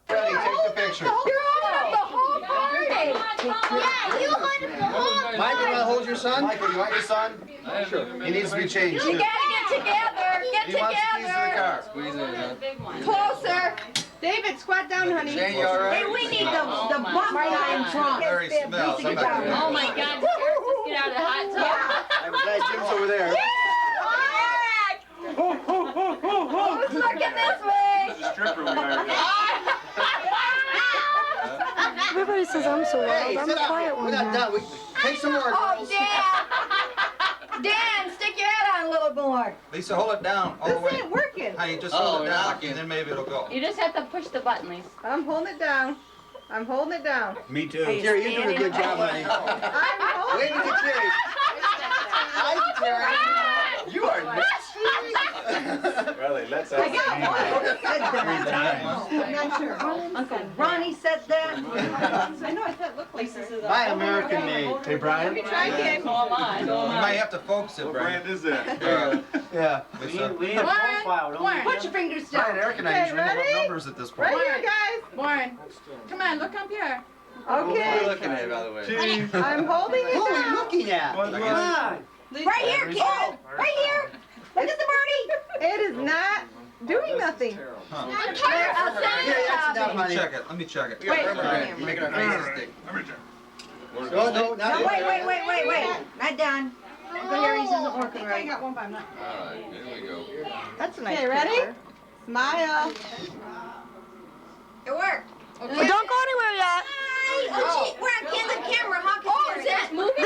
Ready, take the picture. You're holding the whole party. Yeah, you hold the whole party. Mike, you want to hold your son? Michael, you want your son? Sure. He needs to be changed. You too. gotta get together. Get He wants the keys to the car. Closer. David, squat down, honey. Jane, you all right? Hey, we need the bump guy in front. Very smell. Oh my God, just get out of the hot tub. I'm glad Jim's over there. Who's looking this way? There's a stripper we hired. Everybody says I'm so Hey, loud. I'm sit a down. quiet We're one not now. done. Take some more, Oh, girls. Dan, stick your head on a little more. Lisa, hold it down all the This way. ain't working. Honey, just hold it down, and then maybe it'll go. You just have to push the button, Lisa. I'm holding it down. I'm holding it down. Me too. Terry, you're doing a good job, honey. I'm holding Wait it until Terry. Hi, Terry. You are nuts. Really, let's I got one. I'm not sure. Uncle Ronnie said that. I know, I thought it looked like this. My American made. Hey, Brian. Let me try again. You might have to focus it, What Brian. brand is that? Yeah. Lisa. Warren, put your fingers down. Brian, Eric and I Okay, usually know ready? what numbers at this point. Right here, guys. Warren, come on, look up here. What are you Okay. looking at, by the way? I'm holding it Who are you down. looking at? Right here, kid. Right here. Look at the birdie. It is not doing nothing. Huh. I'm tired. I'll send Yeah, you a that's enough, copy. Let me honey. check it. Let me check it. Wait. You're making a crazy stick. No, no, No, not wait. Not done. The Harry's isn't working right. I got one, but I'm not. Alright, here we go. That's a nice Okay, ready? Picture. Smile. It worked. But don't go anywhere yet. Oh, gee, we're on candid camera. How can you is that moving?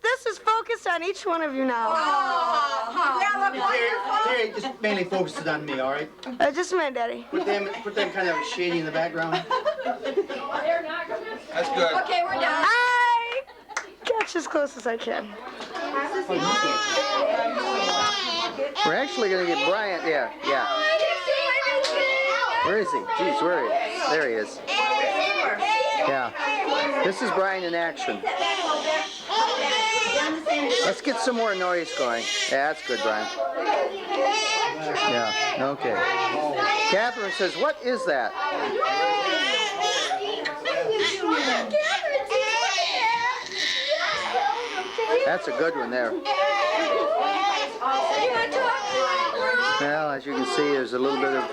This is focused on each one of you now. Grandma, pull your phone. Terry, just mainly focus it on me, all right? Just a minute, Daddy. Put them kind of shady in the background. That's good. Okay, we're done. I catch as close as I can. We're actually going to get Bryant. Yeah. Where is he? Jeez, where is he? There he is. Yeah. This is Brian in action. Down the same Let's get some more noise going. Yeah, that's good, Brian. Yeah, okay. Catherine says, what is that? That's a good one there. Well, as you can see, there's a little bit of...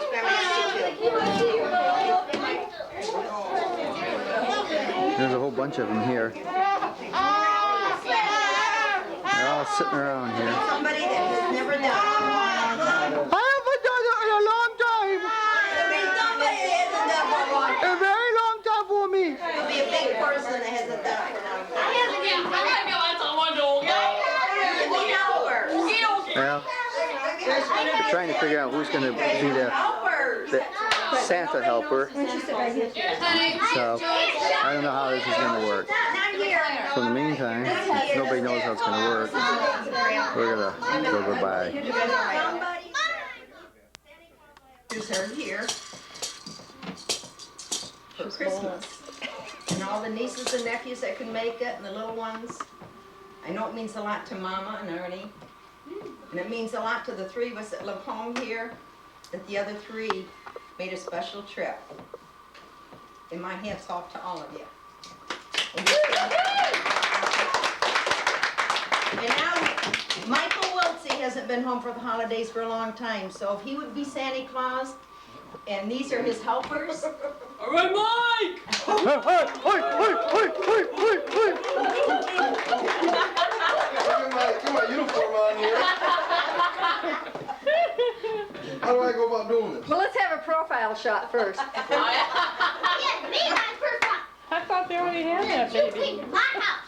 There's a whole bunch of them here. They're all sitting around here. Somebody that has never done it. I haven't done it in a long time. Somebody that hasn't done it for a long time. A very long time for me. You'll be a big person that hasn't done it for a long time. Well, we're trying to figure out who's going to be the Santa helper. So, I don't know how this is going to work. So in the meantime, nobody knows how it's going to work. We're going to go goodbye. Who's her here for Christmas. And all the nieces and nephews that can make it, and the little ones. I know it means a lot to Mama and Ernie. And it means a lot to the three of us that live home here, that the other three made a special trip. And my hats off to all of you. And now, Michael Wiltsey hasn't been home for the holidays for a long time, so if he would be Santa Claus, and these are his helpers. All right, Mike! Look at my uniform on here. How do I go about doing this? Well, let's have a profile shot first. Me, my first one. I thought they already had that, baby. Clean my house.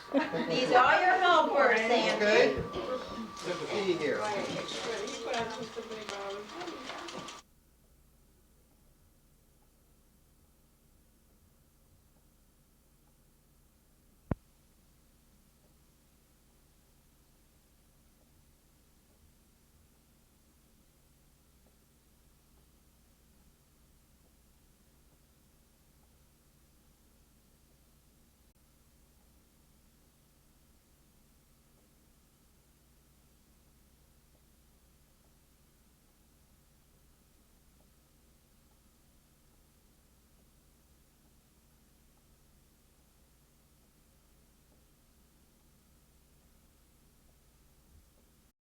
These are all your helpers, Sandy. Okay. Good to see you here.